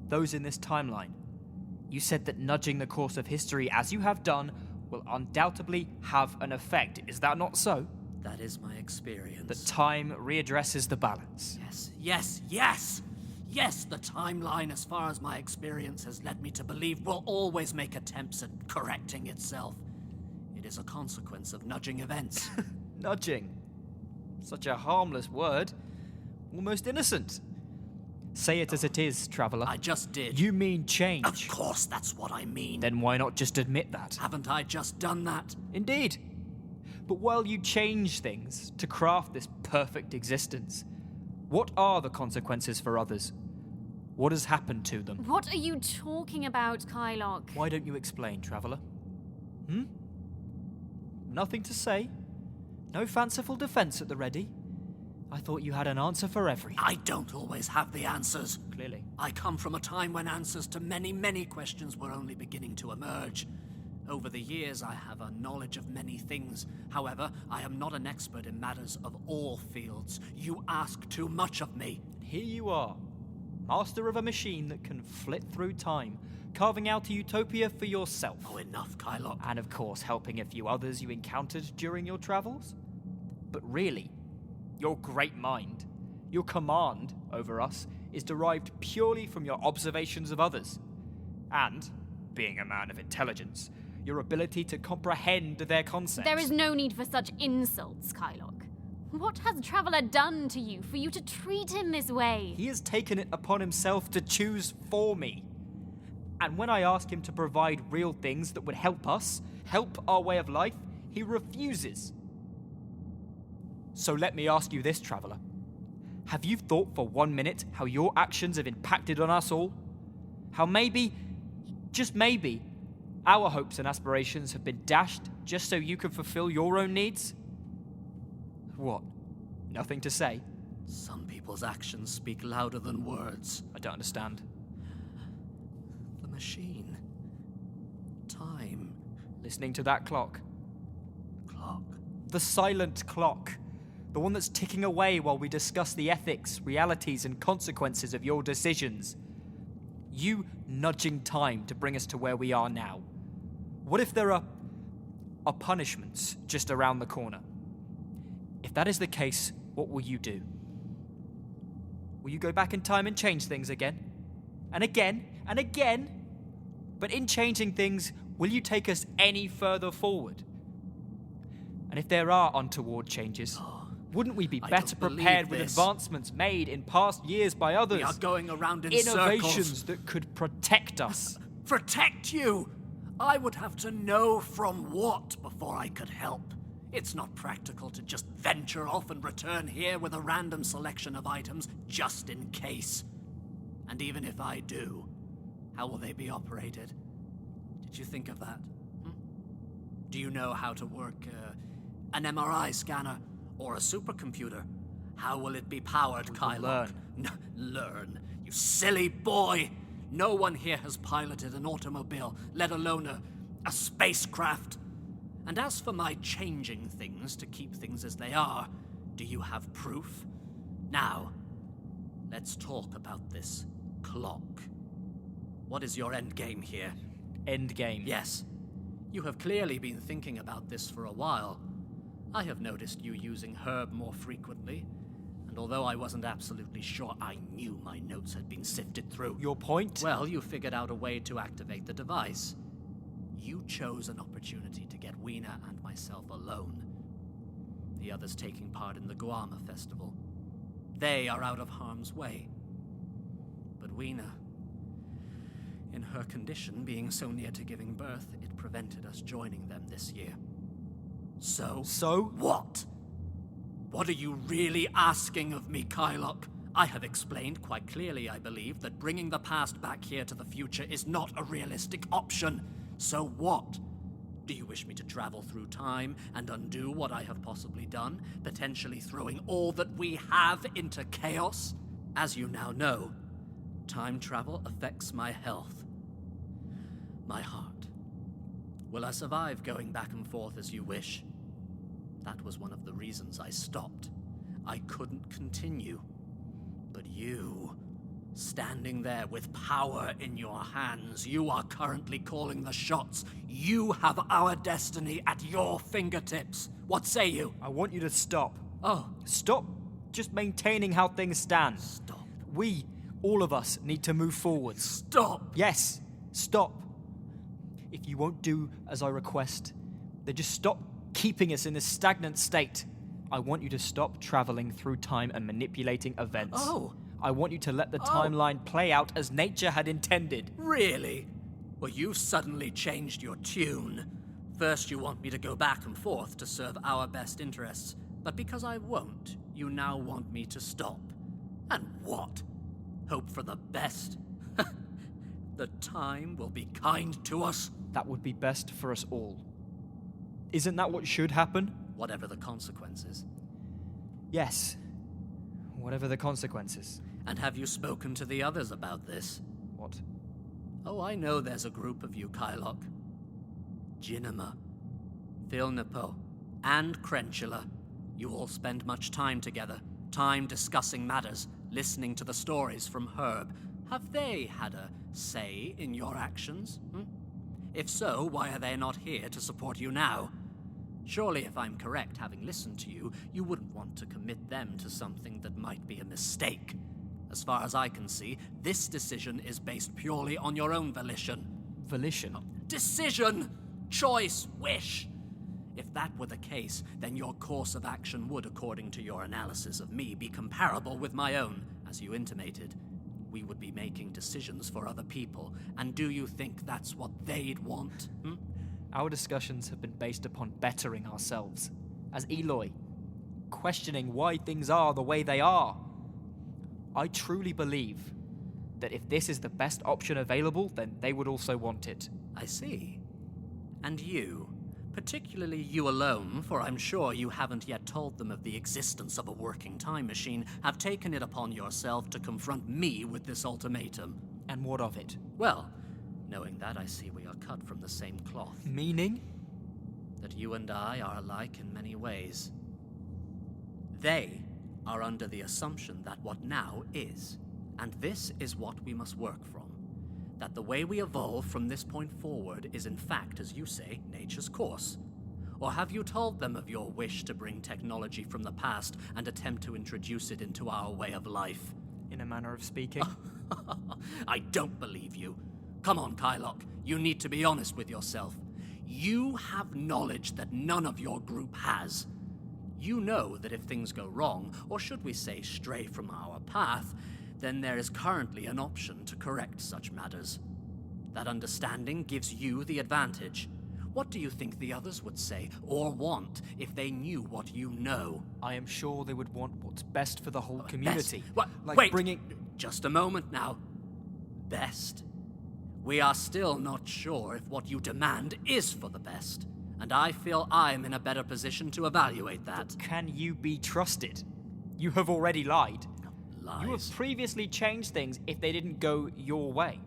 Those in this timeline. You said that nudging the course of history as you have done will undoubtedly have an effect. Is that not so? That is my experience. That time readdresses the balance. Yes, yes, yes! Yes, the timeline, as far as my experience has led me to believe, will always make attempts at correcting itself. It is a consequence of nudging events. Nudging. Such a harmless word. Almost innocent. Say it as it is, Traveller. I just did. You mean change. Of course, that's what I mean. Then why not just admit that? Haven't I just done that? Indeed. But while you change things to craft this perfect existence, what are the consequences for others? What has happened to them? What are you talking about, Kylock? Why don't you explain, Traveller? Nothing to say? No fanciful defense at the ready? I thought you had an answer for everything. I don't always have the answers. Clearly. I come from a time when answers to many, many questions were only beginning to emerge. Over the years, I have a knowledge of many things. However, I am not an expert in matters of all fields. You ask too much of me. Here you are, master of a machine that can flit through time, carving out a utopia for yourself. Oh, enough, Kylock. And of course, helping a few others you encountered during your travels. But really, your great mind, your command over us, is derived purely from your observations of others. And, being a man of intelligence, your ability to comprehend their concepts. There is no need for such insults, Kylock. What has Traveler done to you for you to treat him this way? He has taken it upon himself to choose for me. And when I ask him to provide real things that would help us, help our way of life, he refuses. So let me ask you this, Traveller. Have you thought for 1 minute how your actions have impacted on us all? How maybe, just maybe, our hopes and aspirations have been dashed just so you can fulfill your own needs? What? Nothing to say? Some people's actions speak louder than words. I don't understand. The machine. Time. Listening to that clock. Clock. The silent clock. The one that's ticking away while we discuss the ethics, realities, and consequences of your decisions. You nudging time to bring us to where we are now. What if there are punishments just around the corner? If that is the case, what will you do? Will you go back in time and change things again? And again, and again? But in changing things, will you take us any further forward? And if there are untoward changes, wouldn't we be better prepared with advancements made in past years by others? We are going around in Innovations circles. that could protect us. Protect you? I would have to know from what before I could help. It's not practical to just venture off and return here with a random selection of items just in case. And even if I do, how will they be operated? Did you think of that? Do you know how to work an MRI scanner or a supercomputer? How will it be powered, Kylo? Learn. Learn? You silly boy! No one here has piloted an automobile, let alone a spacecraft. And as for my changing things to keep things as they are, do you have proof? Now, let's talk about this clock. What is your end game here? End game. Yes. You have clearly been thinking about this for a while. I have noticed you using Herb more frequently, and although I wasn't absolutely sure, I knew my notes had been sifted through. Your point? Well, you figured out a way to activate the device. You chose an opportunity to get Weena and myself alone. The others taking part in the Guama festival. They are out of harm's way. But Weena, in her condition, being so near to giving birth, it prevented us joining them this year. So what? What are you really asking of me, Kylock? I have explained quite clearly, I believe, that bringing the past back here to the future is not a realistic option. So what? Do you wish me to travel through time and undo what I have possibly done, potentially throwing all that we have into chaos? As you now know, time travel affects my health, my heart. Will I survive going back and forth as you wish? That was one of the reasons I stopped. I couldn't continue. But you, standing there with power in your hands, you are currently calling the shots. You have our destiny at your fingertips. What say you? I want you to stop. Oh. Stop just maintaining how things stand. Stop. We, all of us, need to move forward. Stop. Yes, stop. If you won't do as I request, then just stop keeping us in this stagnant state. I want you to stop traveling through time and manipulating events. Oh. I want you to let the timeline play out as nature had intended. Really? Well, you've suddenly changed your tune. First, you want me to go back and forth to serve our best interests, but because I won't, you now want me to stop. And what? Hope for the best? The time will be kind to us? That would be best for us all. Isn't that what should happen? Whatever the consequences. Yes. Whatever the consequences. And have you spoken to the others about this? What? Oh, I know there's a group of you, Kylock. Jinima, Vilnipo, and Crentula. You all spend much time together. Time discussing matters, listening to the stories from Herb. Have they had a say in your actions? If so, why are they not here to support you now? Surely, if I'm correct, having listened to you, you wouldn't want to commit them to something that might be a mistake. As far as I can see, this decision is based purely on your own volition. Volition? Decision! Choice! Wish! If that were the case, then your course of action would, according to your analysis of me, be comparable with my own, as you intimated. We would be making decisions for other people, and do you think that's what they'd want? Our discussions have been based upon bettering ourselves. As Eloy, questioning why things are the way they are. I truly believe that if this is the best option available, then they would also want it. I see. And you, particularly you alone, for I'm sure you haven't yet told them of the existence of a working time machine, have taken it upon yourself to confront me with this ultimatum. And what of it? Well, knowing that, I see we are cut from the same cloth. Meaning? That you and I are alike in many ways. They are under the assumption that what now is, and this is what we must work from, that the way we evolve from this point forward is in fact, as you say, nature's course. Or have you told them of your wish to bring technology from the past and attempt to introduce it into our way of life? In a manner of speaking. I don't believe you. Come on, Kylock, you need to be honest with yourself. You have knowledge that none of your group has. You know that if things go wrong, or should we say stray from our path, then there is currently an option to correct such matters. That understanding gives you the advantage. What do you think the others would say, or want, if they knew what you know? I am sure they would want what's best for the whole community. Best? What? Like Wait, bringing... just a moment now. Best? We are still not sure if what you demand is for the best, and I feel I'm in a better position to evaluate that. Can you be trusted? You have already lied. Lies. You have previously changed things if they didn't go your way.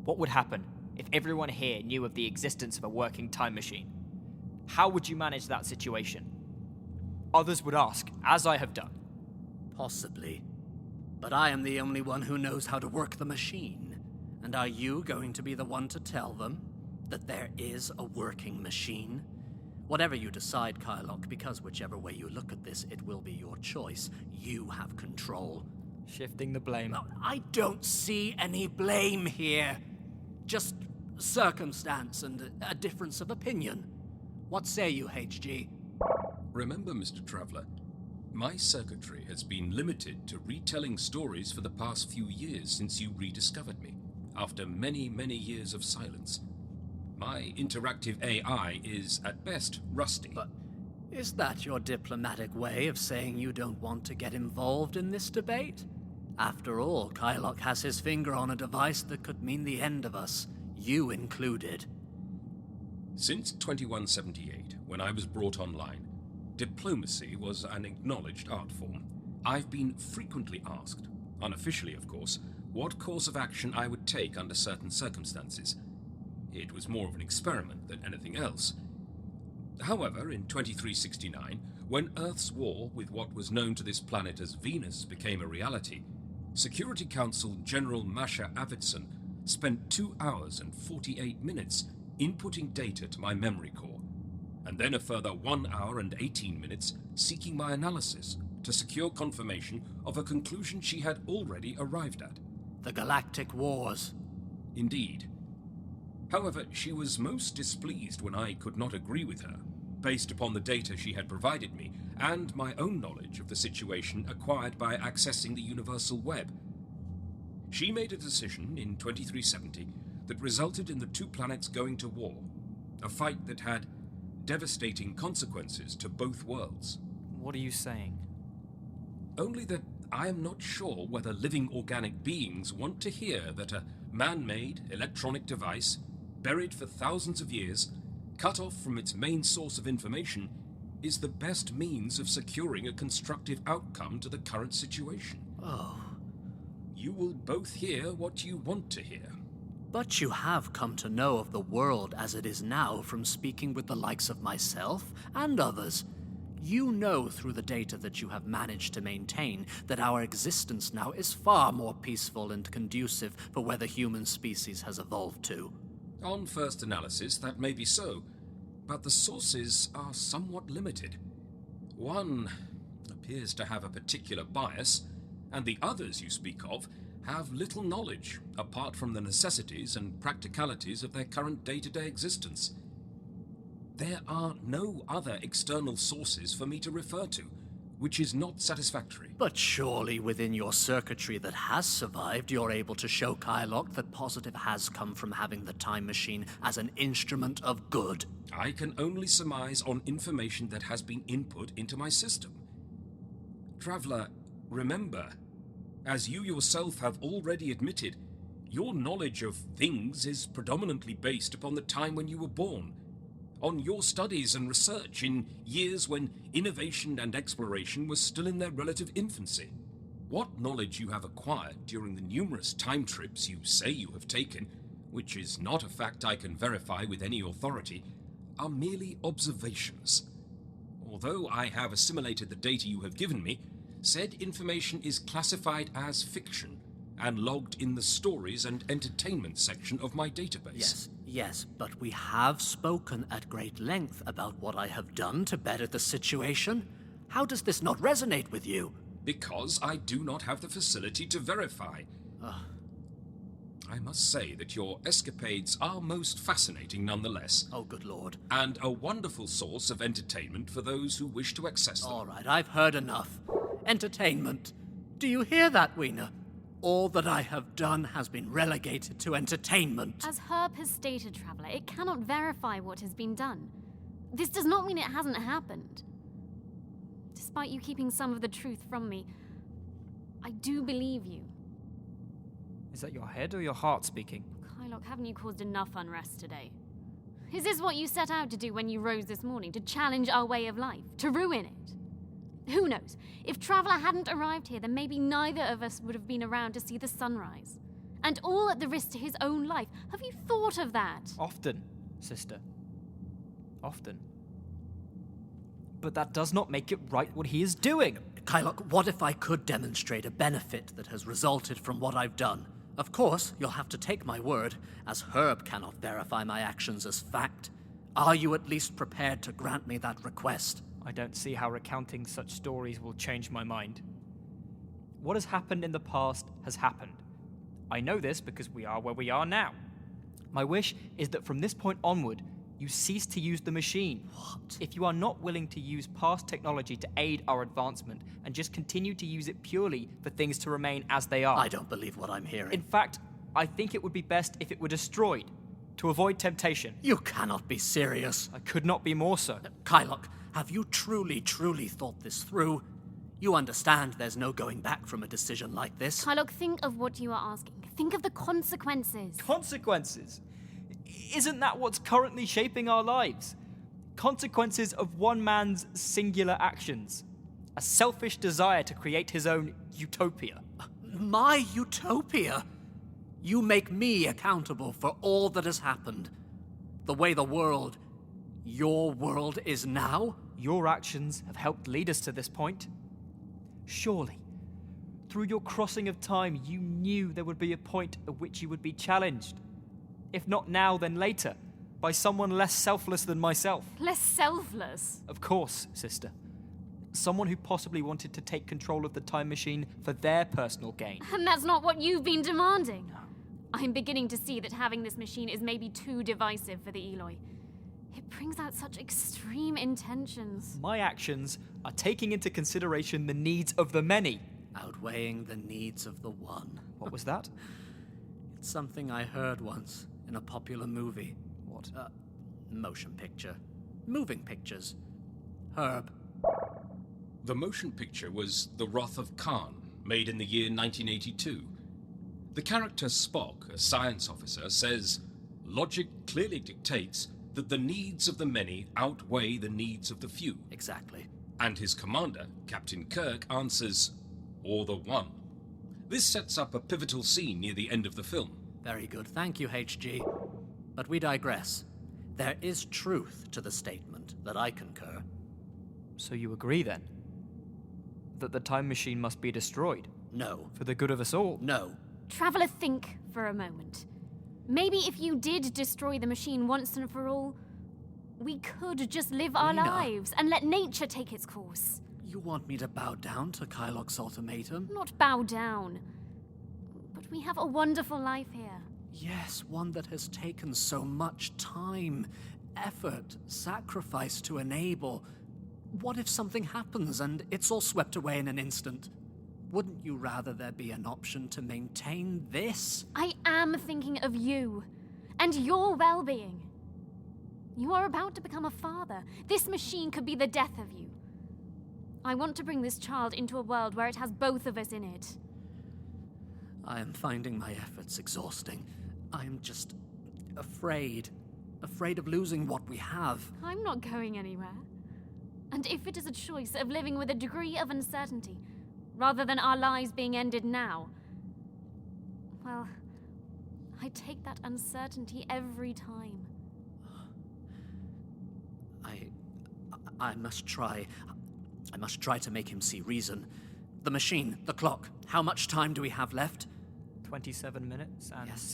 What would happen if everyone here knew of the existence of a working time machine? How would you manage that situation? Others would ask, as I have done. Possibly. But I am the only one who knows how to work the machine. And are you going to be the one to tell them that there is a working machine? Whatever you decide, Kylock, because whichever way you look at this, it will be your choice. You have control. Shifting the blame. Well, I don't see any blame here. Just circumstance and a difference of opinion. What say you, HG? Remember, Mr. Traveller, my circuitry has been limited to retelling stories for the past few years since you rediscovered me, after many, many years of silence. My interactive AI is, at best, rusty. But is that your diplomatic way of saying you don't want to get involved in this debate? After all, Kylock has his finger on a device that could mean the end of us, you included. Since 2178, when I was brought online, diplomacy was an acknowledged art form. I've been frequently asked, unofficially of course, what course of action I would take under certain circumstances. It was more of an experiment than anything else. However, in 2369, when Earth's war with what was known to this planet as Venus became a reality, Security Council General Masha Avidson spent 2 hours and 48 minutes inputting data to my memory core, and then a further 1 hour and 18 minutes seeking my analysis to secure confirmation of a conclusion she had already arrived at. The Galactic Wars. Indeed. However, she was most displeased when I could not agree with her, based upon the data she had provided me and my own knowledge of the situation acquired by accessing the Universal Web. She made a decision in 2370 that resulted in the two planets going to war, a fight that had devastating consequences to both worlds. What are you saying? Only that I am not sure whether living organic beings want to hear that a man-made electronic device, buried for thousands of years, cut off from its main source of information, is the best means of securing a constructive outcome to the current situation. Oh. You will both hear what you want to hear. But you have come to know of the world as it is now from speaking with the likes of myself and others. You know through the data that you have managed to maintain that our existence now is far more peaceful and conducive for where the human species has evolved to. On first analysis, that may be so, but the sources are somewhat limited. One appears to have a particular bias, and the others you speak of have little knowledge apart from the necessities and practicalities of their current day-to-day existence. There are no other external sources for me to refer to, which is not satisfactory. But surely within your circuitry that has survived, you're able to show Kylock that positive has come from having the time machine as an instrument of good. I can only surmise on information that has been input into my system. Traveler, remember, as you yourself have already admitted, your knowledge of things is predominantly based upon the time when you were born, on your studies and research in years when innovation and exploration were still in their relative infancy. What knowledge you have acquired during the numerous time trips you say you have taken, which is not a fact I can verify with any authority, are merely observations. Although I have assimilated the data you have given me, said information is classified as fiction and logged in the stories and entertainment section of my database. Yes, but we have spoken at great length about what I have done to better the situation. How does this not resonate with you? Because I do not have the facility to verify. I must say that your escapades are most fascinating nonetheless. Oh, good lord. And a wonderful source of entertainment for those who wish to access them. All right, I've heard enough. Entertainment. Do you hear that, Wiener? All that I have done has been relegated to entertainment. As Herb has stated, Traveler, it cannot verify what has been done. This does not mean it hasn't happened. Despite you keeping some of the truth from me, I do believe you. Is that your head or your heart speaking? Kylock, haven't you caused enough unrest today? Is this what you set out to do when you rose this morning? To challenge our way of life? To ruin it? Who knows? If Traveler hadn't arrived here, then maybe neither of us would have been around to see the sunrise. And all at the risk to his own life. Have you thought of that? Often, sister. Often. But that does not make it right what he is doing. Kylock, what if I could demonstrate a benefit that has resulted from what I've done? Of course, you'll have to take my word, as Herb cannot verify my actions as fact. Are you at least prepared to grant me that request? I don't see how recounting such stories will change my mind. What has happened in the past has happened. I know this because we are where we are now. My wish is that from this point onward, you cease to use the machine. What? If you are not willing to use past technology to aid our advancement and just continue to use it purely for things to remain as they are. I don't believe what I'm hearing. In fact, I think it would be best if it were destroyed to avoid temptation. You cannot be serious. I could not be more so. Kylock, have you truly thought this through? You understand there's no going back from a decision like this. Kylock, think of what you are asking. Think of the consequences. Consequences? Isn't that what's currently shaping our lives? Consequences of one man's singular actions. A selfish desire to create his own utopia. My utopia? You make me accountable for all that has happened. The way the world, your world, is now? Your actions have helped lead us to this point. Surely, through your crossing of time, you knew there would be a point at which you would be challenged. If not now, then later, by someone less selfless than myself. Less selfless? Of course, sister. Someone who possibly wanted to take control of the time machine for their personal gain. And that's not what you've been demanding. No. I'm beginning to see that having this machine is maybe too divisive for the Eloi. It brings out such extreme intentions. My actions are taking into consideration the needs of the many. Outweighing the needs of the one. What was that? It's something I heard once in a popular movie. What? Motion picture. Moving pictures. Herb. The motion picture was The Wrath of Khan, made in the year 1982. The character Spock, a science officer, says, "Logic clearly dictates that the needs of the many outweigh the needs of the few." Exactly. And his commander, Captain Kirk, answers, "Or the one." This sets up a pivotal scene near the end of the film. Very good. Thank you, HG. But we digress. There is truth to the statement that I concur. So you agree, then? That the time machine must be destroyed? No. For the good of us all? No. Traveler, think for a moment. Maybe if you did destroy the machine once and for all, we could just live our lives and let nature take its course. You want me to bow down to Kylock's ultimatum? Not bow down. But we have a wonderful life here. Yes, one that has taken so much time, effort, sacrifice to enable. What if something happens and it's all swept away in an instant? Wouldn't you rather there be an option to maintain this? I am thinking of you and your well-being. You are about to become a father. This machine could be the death of you. I want to bring this child into a world where it has both of us in it. I am finding my efforts exhausting. I am just afraid. Afraid of losing what we have. I'm not going anywhere. And if it is a choice of living with a degree of uncertainty, rather than our lives being ended now, well, I take that uncertainty every time. I must try. I must try to make him see reason. The machine, the clock. How much time do we have left? 27 minutes and Yes.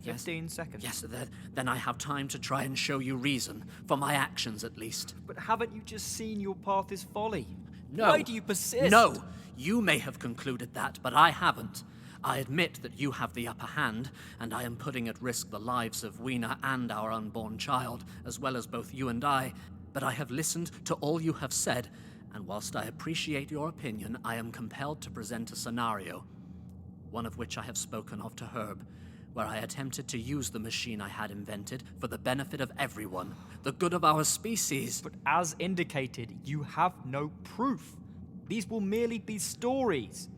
15 seconds. Yes, then I have time to try and show you reason, for my actions at least. But haven't you just seen your path is folly? No. Why do you persist? No! You may have concluded that, but I haven't. I admit that you have the upper hand, and I am putting at risk the lives of Weena and our unborn child, as well as both you and I. But I have listened to all you have said, and whilst I appreciate your opinion, I am compelled to present a scenario, one of which I have spoken of to Herb, where I attempted to use the machine I had invented for the benefit of everyone, the good of our species. But as indicated, you have no proof. These will merely be stories.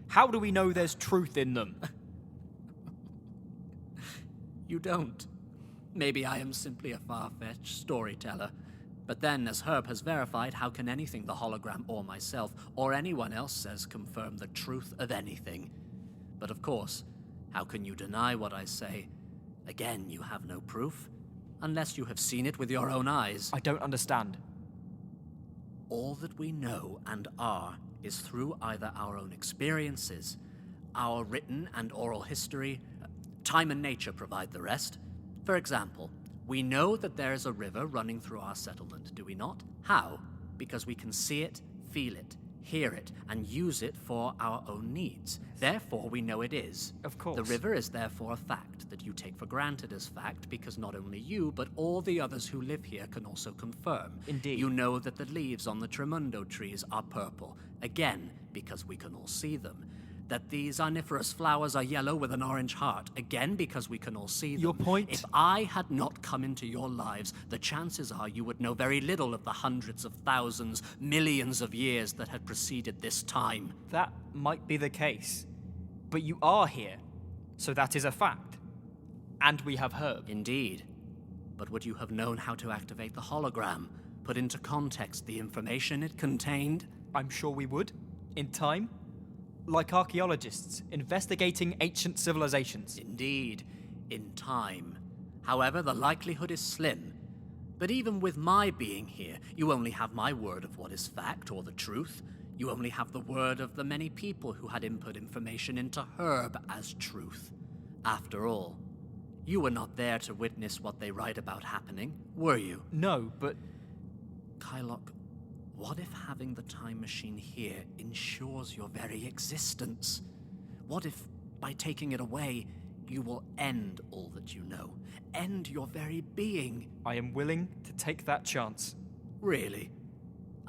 How do we know there's truth in them? You don't. Maybe I am simply a far-fetched storyteller. But then, as Herb has verified, how can anything the hologram or myself or anyone else says confirm the truth of anything? But of course, how can you deny what I say? Again, you have no proof, unless you have seen it with your own eyes. I don't understand. All that we know and are is through either our own experiences, our written and oral history. Time and nature provide the rest. For example, we know that there is a river running through our settlement, do we not? How? Because we can see it, feel it, hear it, and use it for our own needs. Therefore, we know it is. Of course. The river is therefore a fact that you take for granted as fact because not only you, but all the others who live here can also confirm. Indeed. You know that the leaves on the tremundo trees are purple, again, because we can all see them. That these arniferous flowers are yellow with an orange heart, again because we can all see them. Your point? If I had not come into your lives, the chances are you would know very little of the hundreds of thousands, millions of years that had preceded this time. That might be the case. But you are here, so that is a fact. And we have Herb. Indeed. But would you have known how to activate the hologram? Put into context the information it contained? I'm sure we would, in time. Like archaeologists investigating ancient civilizations. Indeed, in time. However, the likelihood is slim. But even with my being here, you only have my word of what is fact or the truth. You only have the word of the many people who had input information into Herb as truth. After all, you were not there to witness what they write about happening, were you? No, but Kylock, what if having the time machine here ensures your very existence? What if, by taking it away, you will end all that you know? End your very being? I am willing to take that chance. Really?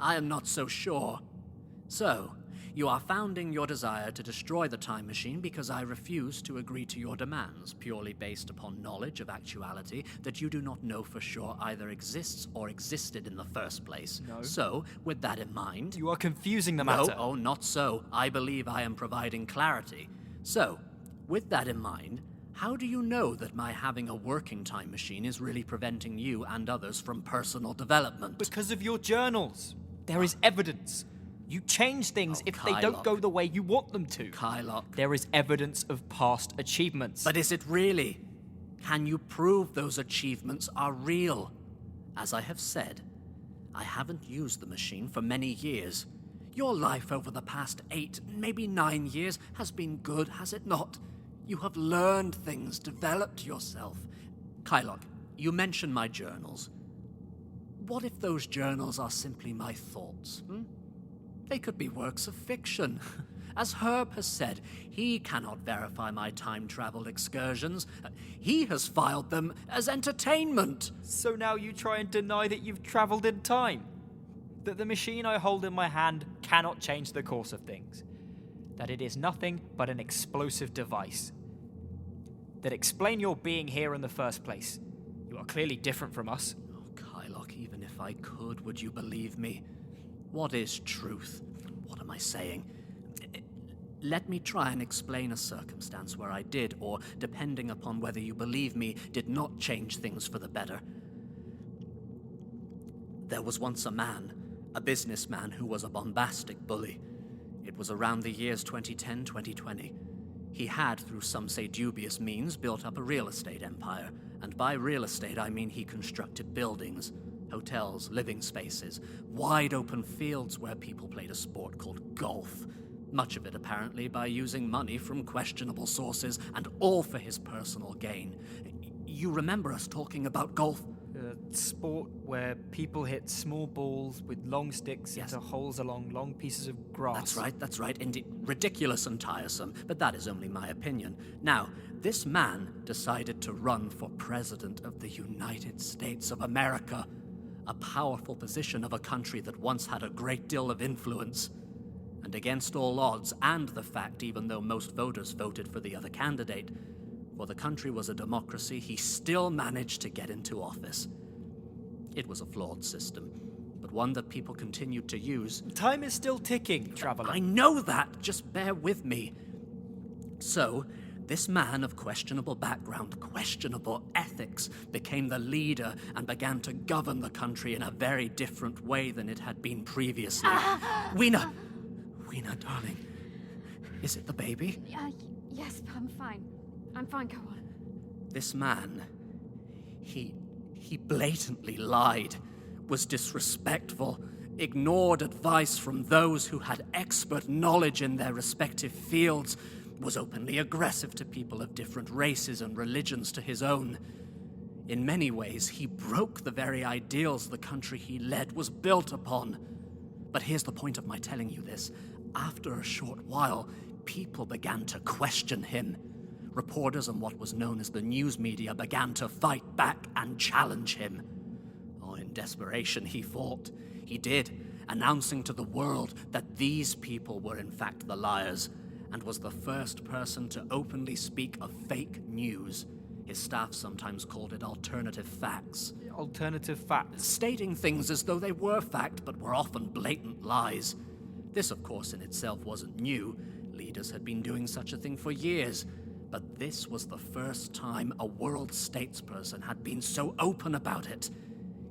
I am not so sure. So, you are founding your desire to destroy the time machine because I refuse to agree to your demands, purely based upon knowledge of actuality that you do not know for sure either exists or existed in the first place. No. So, with that in mind... You are confusing the matter. No, oh, not so. I believe I am providing clarity. So, with that in mind, how do you know that my having a working time machine is really preventing you and others from personal development? Because of your journals. There is evidence. You change things if they don't Kylock. go the way you want them to. Kylock. There is evidence of past achievements. But is it really? Can you prove those achievements are real? As I have said, I haven't used the machine for many years. Your life over the past 8, maybe 9 years has been good, has it not? You have learned things, developed yourself. Kylock, you mentioned my journals. What if those journals are simply my thoughts? They could be works of fiction. As Herb has said, he cannot verify my time travel excursions. He has filed them as entertainment. So now you try and deny that you've traveled in time? That the machine I hold in my hand cannot change the course of things? That it is nothing but an explosive device? That explain your being here in the first place? You are clearly different from us. Oh, Kylock, even if I could, would you believe me? What is truth? What am I saying? Let me try and explain a circumstance where I did, or, depending upon whether you believe me, did not change things for the better. There was once a man, a businessman who was a bombastic bully. It was around the years 2010, 2020. He had, through some say dubious means, built up a real estate empire. And by real estate, I mean he constructed buildings, hotels, living spaces, wide open fields where people played a sport called golf. Much of it, apparently, by using money from questionable sources, and all for his personal gain. You remember us talking about golf? Sport where people hit small balls with long sticks into holes along long pieces of grass. That's right. Indeed, ridiculous and tiresome, but that is only my opinion. Now, this man decided to run for President of the United States of America, a powerful position of a country that once had a great deal of influence. And against all odds, and the fact, even though most voters voted for the other candidate, for the country was a democracy, he still managed to get into office. It was a flawed system, but one that people continued to use. Time is still ticking, Traveler. I know that, just bear with me. So, this man of questionable background, questionable ethics, became the leader and began to govern the country in a very different way than it had been previously. Weena, darling, is it the baby? Yes, I'm fine. I'm fine, go on. This man, he blatantly lied, was disrespectful, ignored advice from those who had expert knowledge in their respective fields, was openly aggressive to people of different races and religions to his own. In many ways, he broke the very ideals the country he led was built upon. But here's the point of my telling you this. After a short while, people began to question him. Reporters and what was known as the news media began to fight back and challenge him. Oh, in desperation, he fought. He did, announcing to the world that these people were in fact the liars, and was the first person to openly speak of fake news. His staff sometimes called it alternative facts. Alternative facts? Stating things as though they were fact, but were often blatant lies. This, of course, in itself wasn't new. Leaders had been doing such a thing for years. But this was the first time a world statesperson had been so open about it.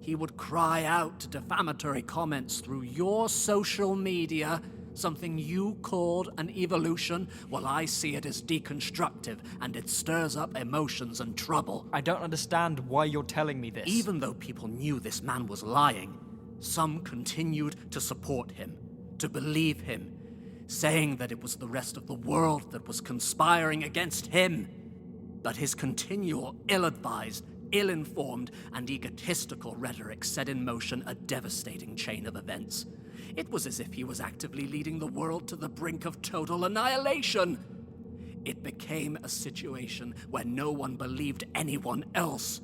He would cry out defamatory comments through your social media, something you called an evolution. Well, I see it as deconstructive, and it stirs up emotions and trouble. I don't understand why you're telling me this. Even though people knew this man was lying, some continued to support him, to believe him, saying that it was the rest of the world that was conspiring against him. But his continual ill-advised, ill-informed, and egotistical rhetoric set in motion a devastating chain of events. It was as if he was actively leading the world to the brink of total annihilation. It became a situation where no one believed anyone else.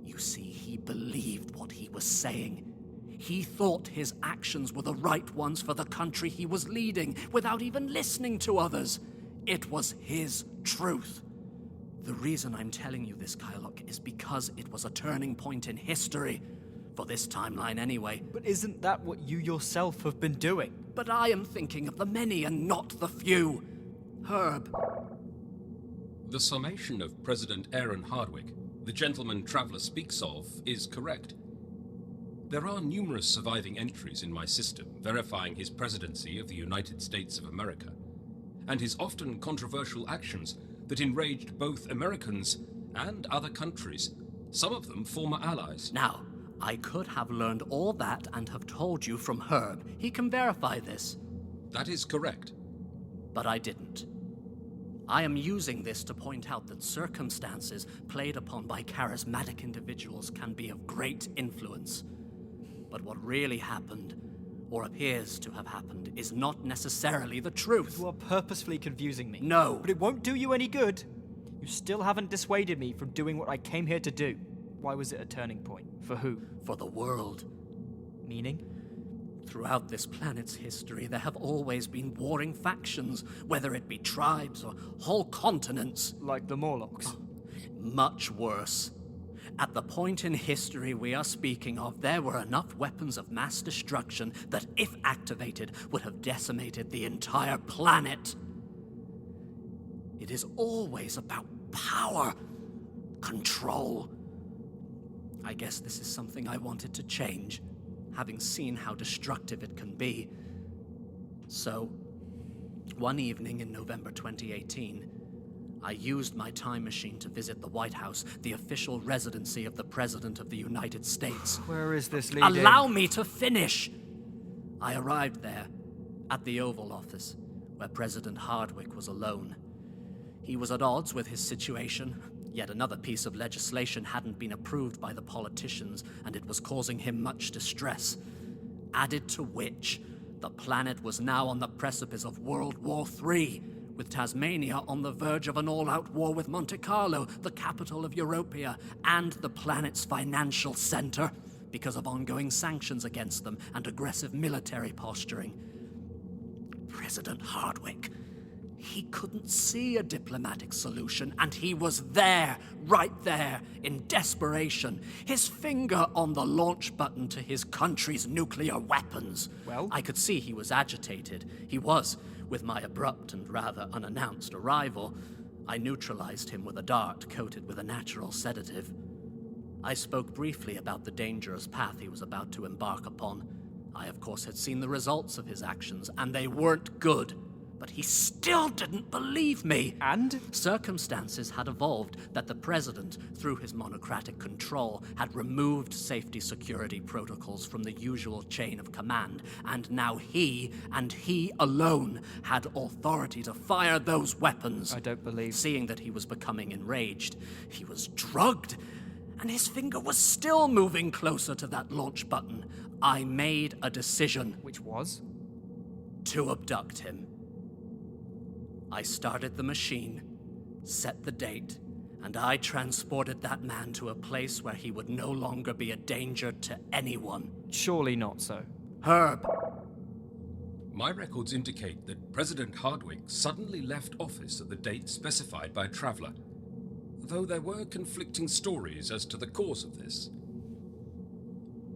You see, he believed what he was saying. He thought his actions were the right ones for the country he was leading, without even listening to others. It was his truth. The reason I'm telling you this, Kylock, is because it was a turning point in history. For this timeline, anyway. But isn't that what you yourself have been doing? But I am thinking of the many and not the few. Herb. The summation of President Aaron Hardwick, the gentleman Traveller speaks of, is correct. There are numerous surviving entries in my system verifying his presidency of the United States of America, and his often controversial actions that enraged both Americans and other countries, some of them former allies. Now, I could have learned all that and have told you from Herb. He can verify this. That is correct. But I didn't. I am using this to point out that circumstances played upon by charismatic individuals can be of great influence. But what really happened, or appears to have happened, is not necessarily the truth. You are purposefully confusing me. No. But it won't do you any good. You still haven't dissuaded me from doing what I came here to do. Why was it a turning point? For who? For the world. Meaning? Throughout this planet's history, there have always been warring factions, whether it be tribes or whole continents. Like the Morlocks. Much worse. At the point in history we are speaking of, there were enough weapons of mass destruction that, if activated, would have decimated the entire planet. It is always about power, control. I guess this is something I wanted to change, having seen how destructive it can be. So, one evening in November 2018, I used my time machine to visit the White House, the official residency of the President of the United States. Where is this leading? Allow me to finish! I arrived there, at the Oval Office, where President Hardwick was alone. He was at odds with his situation. Yet another piece of legislation hadn't been approved by the politicians, and it was causing him much distress. Added to which, the planet was now on the precipice of World War III, with Tasmania on the verge of an all-out war with Monte Carlo, the capital of Europea, and the planet's financial center, because of ongoing sanctions against them and aggressive military posturing. President Hardwick, he couldn't see a diplomatic solution, and he was there, right there, in desperation, his finger on the launch button to his country's nuclear weapons. Well? I could see he was agitated. He was, with my abrupt and rather unannounced arrival. I neutralized him with a dart coated with a natural sedative. I spoke briefly about the dangerous path he was about to embark upon. I, of course, had seen the results of his actions, and they weren't good. But he still didn't believe me. And? Circumstances had evolved that the president, through his monocratic control, had removed safety security protocols from the usual chain of command, and now he, and he alone, had authority to fire those weapons. I don't believe... Seeing that he was becoming enraged, he was drugged, and his finger was still moving closer to that launch button. I made a decision. Which was? To abduct him. I started the machine, set the date, and I transported that man to a place where he would no longer be a danger to anyone. Surely not so. Herb. My records indicate that President Hardwick suddenly left office at the date specified by Traveller, though there were conflicting stories as to the cause of this.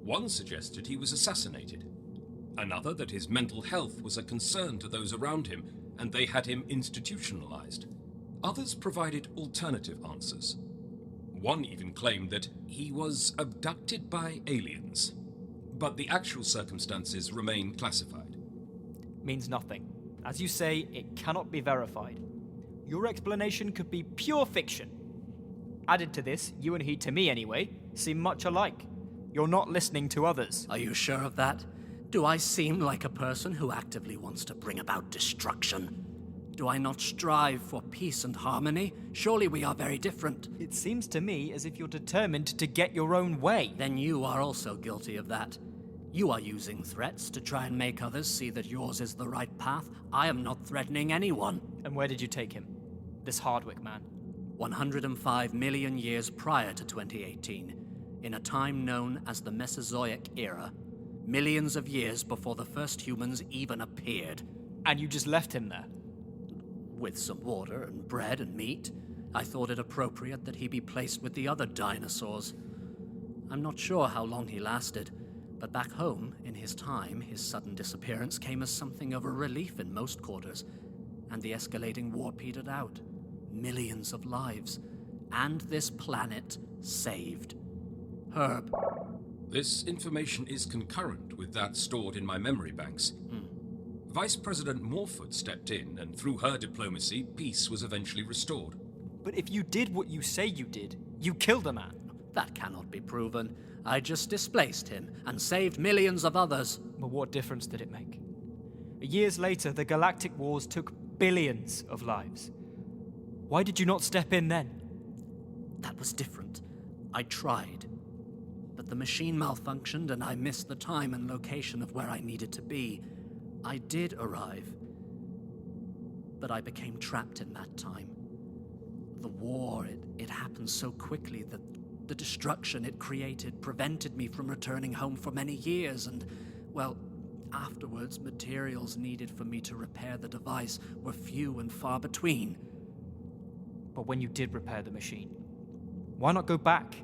One suggested he was assassinated, another that his mental health was a concern to those around him and they had him institutionalized. Others provided alternative answers. One even claimed that he was abducted by aliens, but the actual circumstances remain classified. Means nothing. As you say, it cannot be verified. Your explanation could be pure fiction. Added to this, you and he, to me anyway, seem much alike. You're not listening to others. Are you sure of that? Do I seem like a person who actively wants to bring about destruction? Do I not strive for peace and harmony? Surely we are very different. It seems to me as if you're determined to get your own way. Then you are also guilty of that. You are using threats to try and make others see that yours is the right path. I am not threatening anyone. And where did you take him? This Hardwick man? 105 million years prior to 2018, in a time known as the Mesozoic era. Millions of years before the first humans even appeared. And you just left him there? With some water and bread and meat, I thought it appropriate that he be placed with the other dinosaurs. I'm not sure how long he lasted, but back home, in his time, his sudden disappearance came as something of a relief in most quarters, and the escalating war petered out. Millions of lives, and this planet saved. Herb. This information is concurrent with that stored in my memory banks. Vice President Morford stepped in, and through her diplomacy, peace was eventually restored. But if you did what you say you did, you killed a man. That cannot be proven. I just displaced him and saved millions of others. But what difference did it make? Years later, the galactic wars took billions of lives. Why did you not step in then? That was different. I tried. But the machine malfunctioned and I missed the time and location of where I needed to be. I did arrive. But I became trapped in that time. The war, it happened so quickly that the destruction it created prevented me from returning home for many years, and, well, afterwards, materials needed for me to repair the device were few and far between. But when you did repair the machine, why not go back?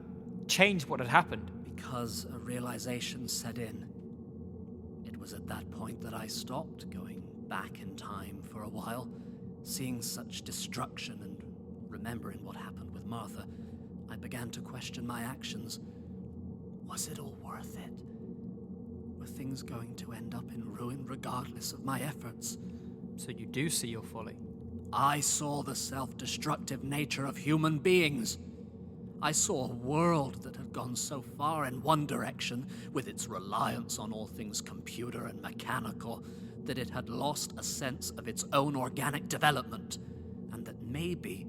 change what had happened? Because a realization set in. It was at that point that I stopped going back in time for a while, seeing such destruction and remembering what happened with Martha. I began to question my actions. Was it all worth it? Were things going to end up in ruin regardless of my efforts? So you do see your folly. I saw the self-destructive nature of human beings. I saw a world that had gone so far in one direction, with its reliance on all things computer and mechanical, that it had lost a sense of its own organic development, and that maybe,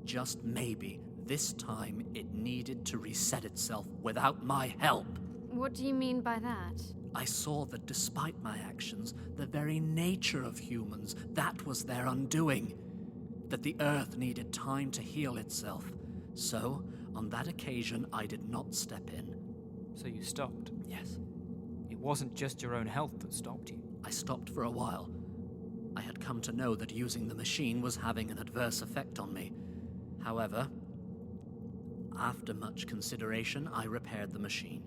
just maybe, this time it needed to reset itself without my help. What do you mean by that? I saw that despite my actions, the very nature of humans, that was their undoing. That the Earth needed time to heal itself. So, on that occasion, I did not step in. So you stopped? Yes. It wasn't just your own health that stopped you. I stopped for a while. I had come to know that using the machine was having an adverse effect on me. However, after much consideration, I repaired the machine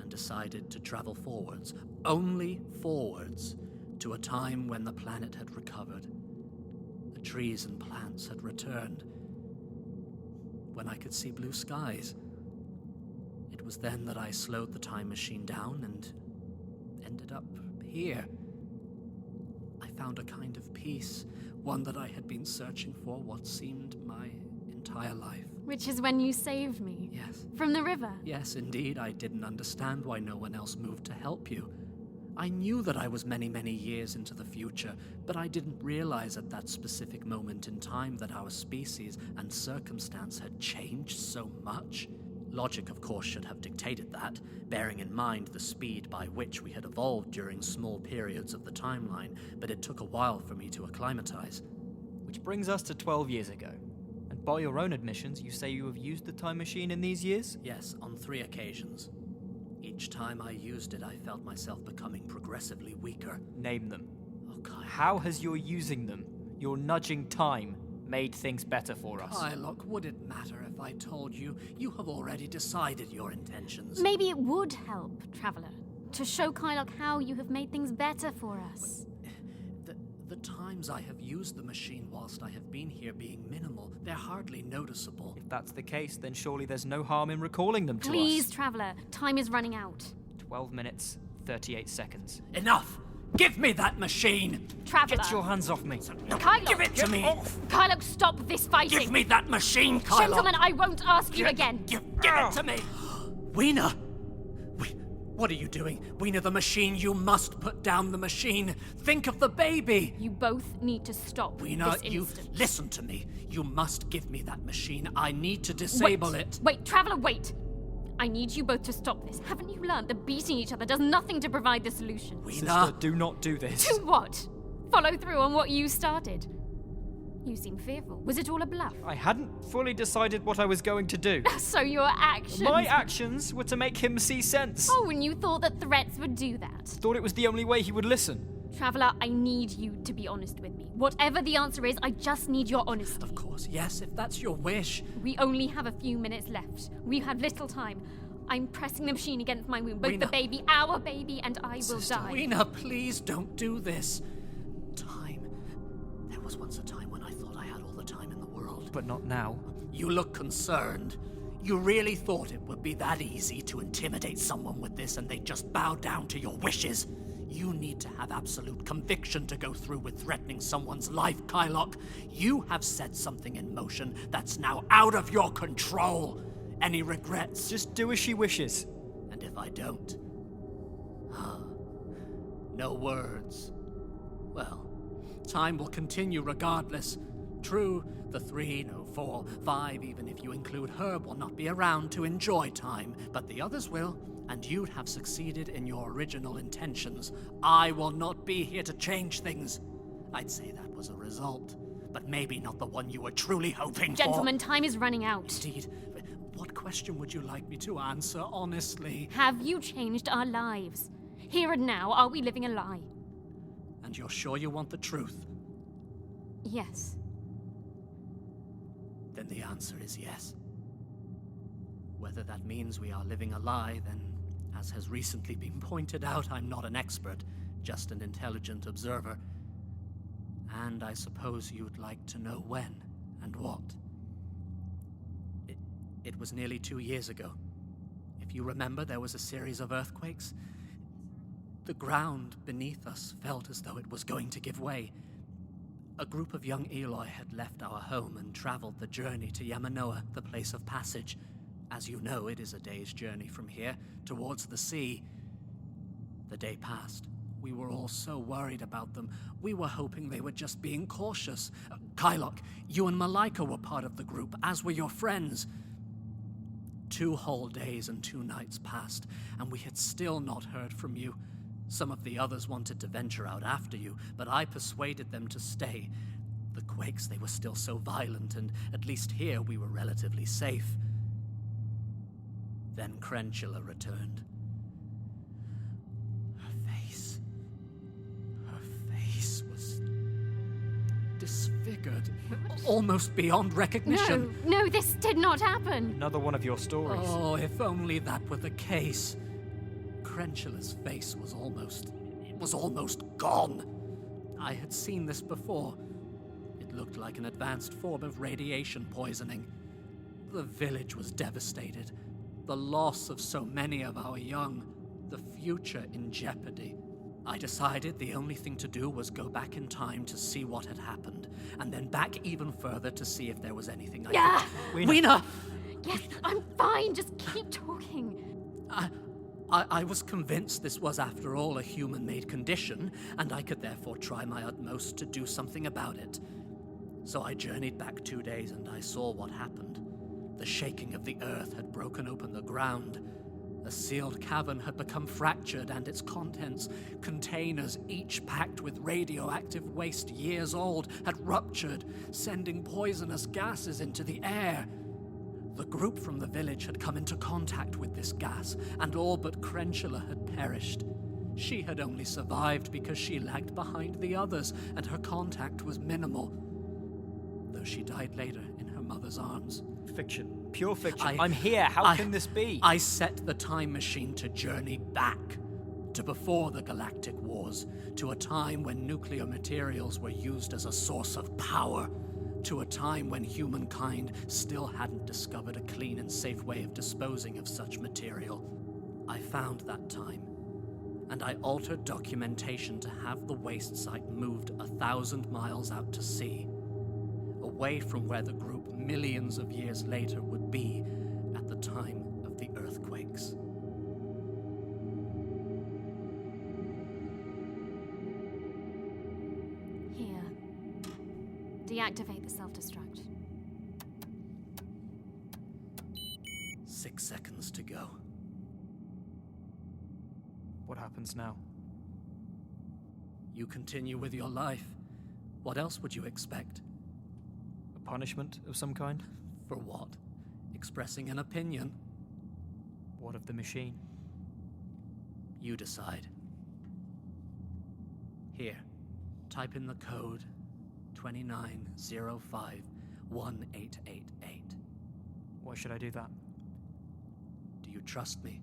and decided to travel forwards, only forwards, to a time when the planet had recovered. The trees and plants had returned, when I could see blue skies. It was then that I slowed the time machine down and ended up here. I found a kind of peace, one that I had been searching for what seemed my entire life. Which is when you saved me. Yes. From the river. Yes, indeed, I didn't understand why no one else moved to help you. I knew that I was many, many years into the future, but I didn't realize at that specific moment in time that our species and circumstance had changed so much. Logic, of course, should have dictated that, bearing in mind the speed by which we had evolved during small periods of the timeline, but it took a while for me to acclimatize. Which brings us to 12 years ago. And by your own admissions, you say you have used the time machine in these years? Yes, on 3 occasions. Each time I used it, I felt myself becoming progressively weaker. Name them. Oh, God. How has your using them, your nudging time, made things better for us? Kylock, would it matter if I told you? You have already decided your intentions. Maybe it would help, Traveler, to show Kylock how you have made things better for us. The times I have used the machine whilst I have been here being minimal, they're hardly noticeable. If that's the case, then surely there's no harm in recalling them to us. Please, Traveler, time is running out. 12 minutes, 38 seconds. Enough! Give me that machine! Traveler! Get your hands off me! Kylock! Give it to me! Kylock, stop this fighting! Give me that machine, Kylock! Gentlemen, I won't ask you again! Give it to me! Weena! What are you doing? Weena, the machine, you must put down the machine. Think of the baby! You both need to stop Weena, this instant. listen to me. You must give me that machine. I need to disable it. Wait, Traveler, wait! I need you both to stop this. Haven't you learned that beating each other does nothing to provide the solution? Weena! Sister, do not do this. Do what? Follow through on what you started? You seem fearful. Was it all a bluff? I hadn't fully decided what I was going to do. So your actions... My actions were to make him see sense. Oh, and you thought that threats would do that? Thought it was the only way he would listen. Traveler, I need you to be honest with me. Whatever the answer is, I just need your honesty. Of course, yes, if that's your wish. We only have a few minutes left. We have little time. I'm pressing the machine against my wound. Both Weena. the baby, our baby, and I will Sister die. Weena, please don't do this. Time. There was once a time when I thought I had all the time in the world. But not now. You look concerned. You really thought it would be that easy to intimidate someone with this and they'd just bow down to your wishes. You need to have absolute conviction to go through with threatening someone's life, Kylock. You have set something in motion that's now out of your control. Any regrets? Just do as she wishes. And if I don't? No words. Well, time will continue regardless. True, the 3, no 4, 5, even if you include her, will not be around to enjoy time, but the others will, and you'd have succeeded in your original intentions. I will not be here to change things. I'd say that was a result, but maybe not the one you were truly hoping for. Gentlemen, time is running out. Indeed. What question would you like me to answer, honestly? Have you changed our lives? Here and now, are we living a lie? And you're sure you want the truth? Yes. Then the answer is yes. Whether that means we are living a lie, then, as has recently been pointed out, I'm not an expert, just an intelligent observer. And I suppose you'd like to know when and what. It was nearly 2 years ago. If you remember, there was a series of earthquakes. The ground beneath us felt as though it was going to give way. A group of young Eloi had left our home and traveled the journey to Yamanoa, the place of passage. As you know, it is a day's journey from here, towards the sea. The day passed. We were all so worried about them. We were hoping they were just being cautious. Kylok, you and Malika were part of the group, as were your friends. 2 whole days and 2 nights passed, and we had still not heard from you. Some of the others wanted to venture out after you, but I persuaded them to stay. The quakes, they were still so violent, and at least here we were relatively safe. Then Crensula returned. Her face was disfigured, almost beyond recognition. No, this did not happen. Another one of your stories. Oh, if only that were the case. Crensula's face was almost gone. I had seen this before. It looked like an advanced form of radiation poisoning. The village was devastated. The loss of so many of our young, the future in jeopardy. I decided the only thing to do was go back in time to see what had happened, and then back even further to see if there was anything I could... Weena! Yes, I'm fine. Just keep talking. I was convinced this was, after all, a human-made condition, and I could therefore try my utmost to do something about it. So I journeyed back 2 days, and I saw what happened. The shaking of the earth had broken open the ground. A sealed cavern had become fractured, and its contents, containers each packed with radioactive waste years old, had ruptured, sending poisonous gases into the air. The group from the village had come into contact with this gas, and all but Crensula had perished. She had only survived because she lagged behind the others, and her contact was minimal, though she died later in her mother's arms. Fiction. Pure fiction. I'm here. How can this be? I set the time machine to journey back to before the Galactic Wars, to a time when nuclear materials were used as a source of power, to a time when humankind still hadn't discovered a clean and safe way of disposing of such material. I found that time, and I altered documentation to have the waste site moved 1,000 miles out to sea, away from where the group millions of years later would be at the time of the earthquakes. Here. Deactivate the self-destruct. 6 seconds to go. What happens now? You continue with your life. What else would you expect? A punishment of some kind? For what? Expressing an opinion? What of the machine? You decide. Here, type in the code 29051888. Why should I do that? Do you trust me?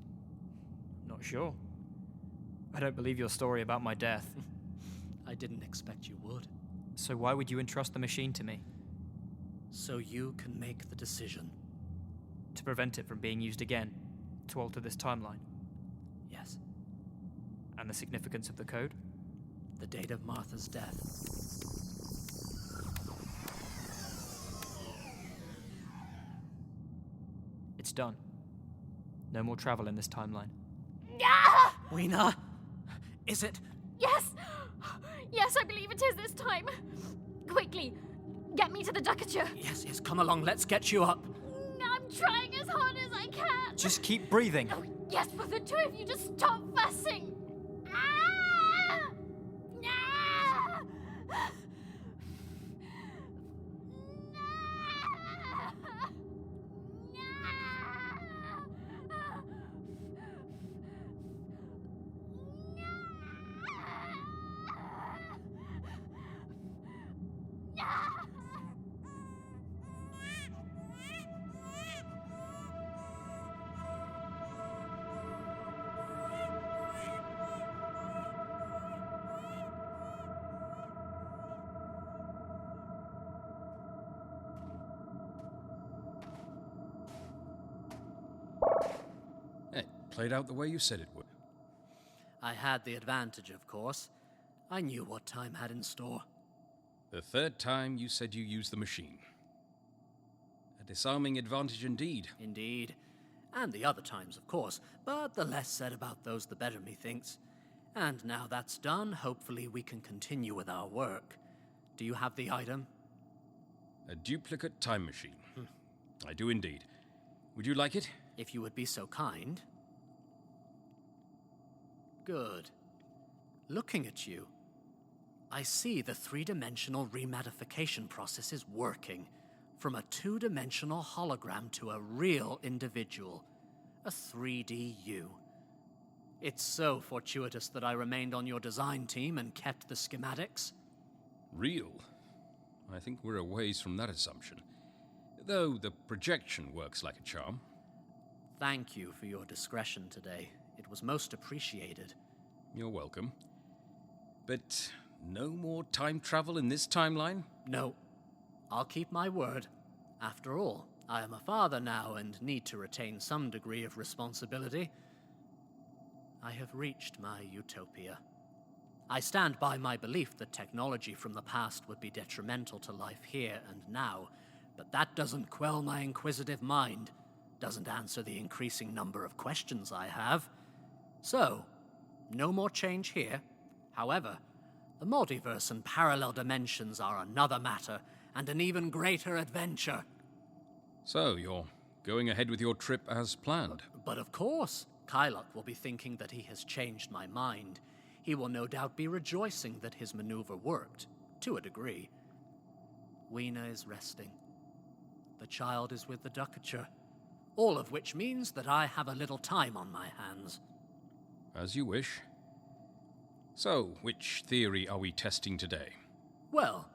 Not sure. I don't believe your story about my death. I didn't expect you would. So why would you entrust the machine to me? So you can make the decision. To prevent it from being used again? To alter this timeline? Yes. And the significance of the code? The date of Martha's death. It's done. No more travel in this timeline. Ah! Weena! Is it? Yes! Yes, I believe it is this time. Quickly, get me to the Ducature. Yes, come along, let's get you up. I'm trying as hard as I can. Just keep breathing. Oh, yes, but the two of you just stop fussing. Ah! Ah! played out the way you said it would. I had the advantage, of course. I knew what time had in store. The third time you said you used the machine. A disarming advantage indeed. Indeed. And the other times, of course. But the less said about those, the better, methinks. And now that's done, hopefully we can continue with our work. Do you have the item? A duplicate time machine. I do indeed. Would you like it? If you would be so kind. Good. Looking at you, I see the three-dimensional rematification process is working. From a two-dimensional hologram to a real individual. A 3D you. It's so fortuitous that I remained on your design team and kept the schematics. Real? I think we're a ways from that assumption. Though the projection works like a charm. Thank you for your discretion today. It was most appreciated. You're welcome. But no more time travel in this timeline? No. I'll keep my word. After all, I am a father now and need to retain some degree of responsibility. I have reached my utopia. I stand by my belief that technology from the past would be detrimental to life here and now, but that doesn't quell my inquisitive mind, doesn't answer the increasing number of questions I have. So, no more change here. However, the multiverse and parallel dimensions are another matter, and an even greater adventure. So, you're going ahead with your trip as planned? But of course, Kylok will be thinking that he has changed my mind. He will no doubt be rejoicing that his maneuver worked, to a degree. Weena is resting. The child is with the Ducature, all of which means that I have a little time on my hands. As you wish. So, which theory are we testing today? Well,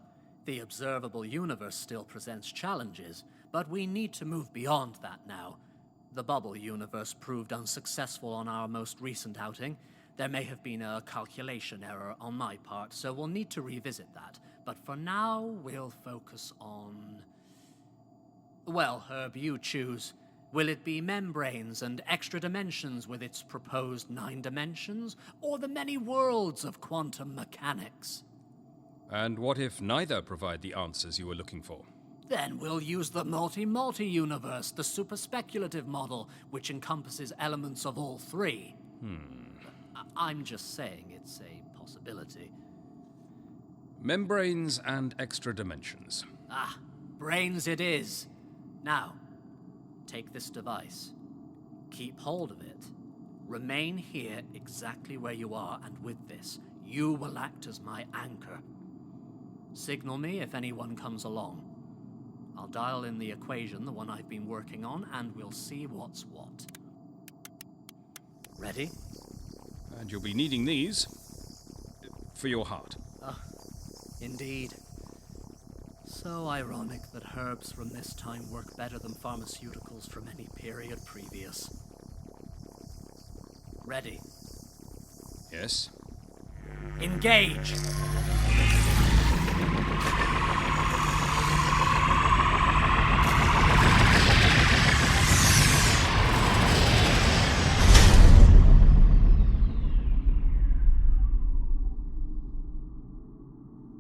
the observable universe still presents challenges, but we need to move beyond that now. The bubble universe proved unsuccessful on our most recent outing. There may have been a calculation error on my part, so we'll need to revisit that. But for now, we'll focus on... Well, Herb, you choose. Will it be membranes and extra dimensions with its proposed 9 dimensions, or the many worlds of quantum mechanics? And what if neither provide the answers you were looking for? Then we'll use the multi-universe, the super-speculative model, which encompasses elements of all 3. I'm just saying it's a possibility. Membranes and extra dimensions. Ah, brains it is. Now, take this device. Keep hold of it. Remain here exactly where you are, and with this, you will act as my anchor. Signal me if anyone comes along. I'll dial in the equation, the one I've been working on, and we'll see what's what. Ready? And you'll be needing these for your heart. Indeed. So ironic that herbs from this time work better than pharmaceuticals from any period previous. Ready? Yes? Engage!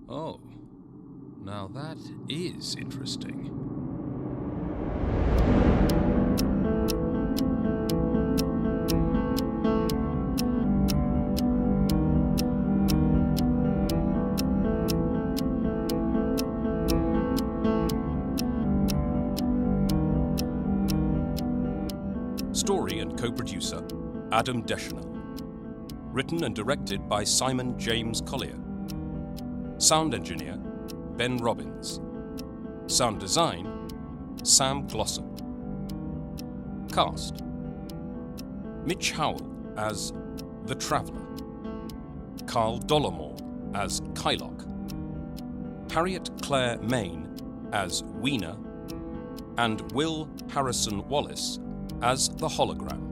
Oh. Now that is interesting. Story and co-producer Adam Dechanel. Written and directed by Simon James Collier. Sound engineer Ben Robbins. Sound design Sam Glossop. Cast: Mitch Howell as The Traveller, Carl Dollamore as Kylok, Harriet Claire Main as Weena, and Will Harrison Wallace as the Hologram.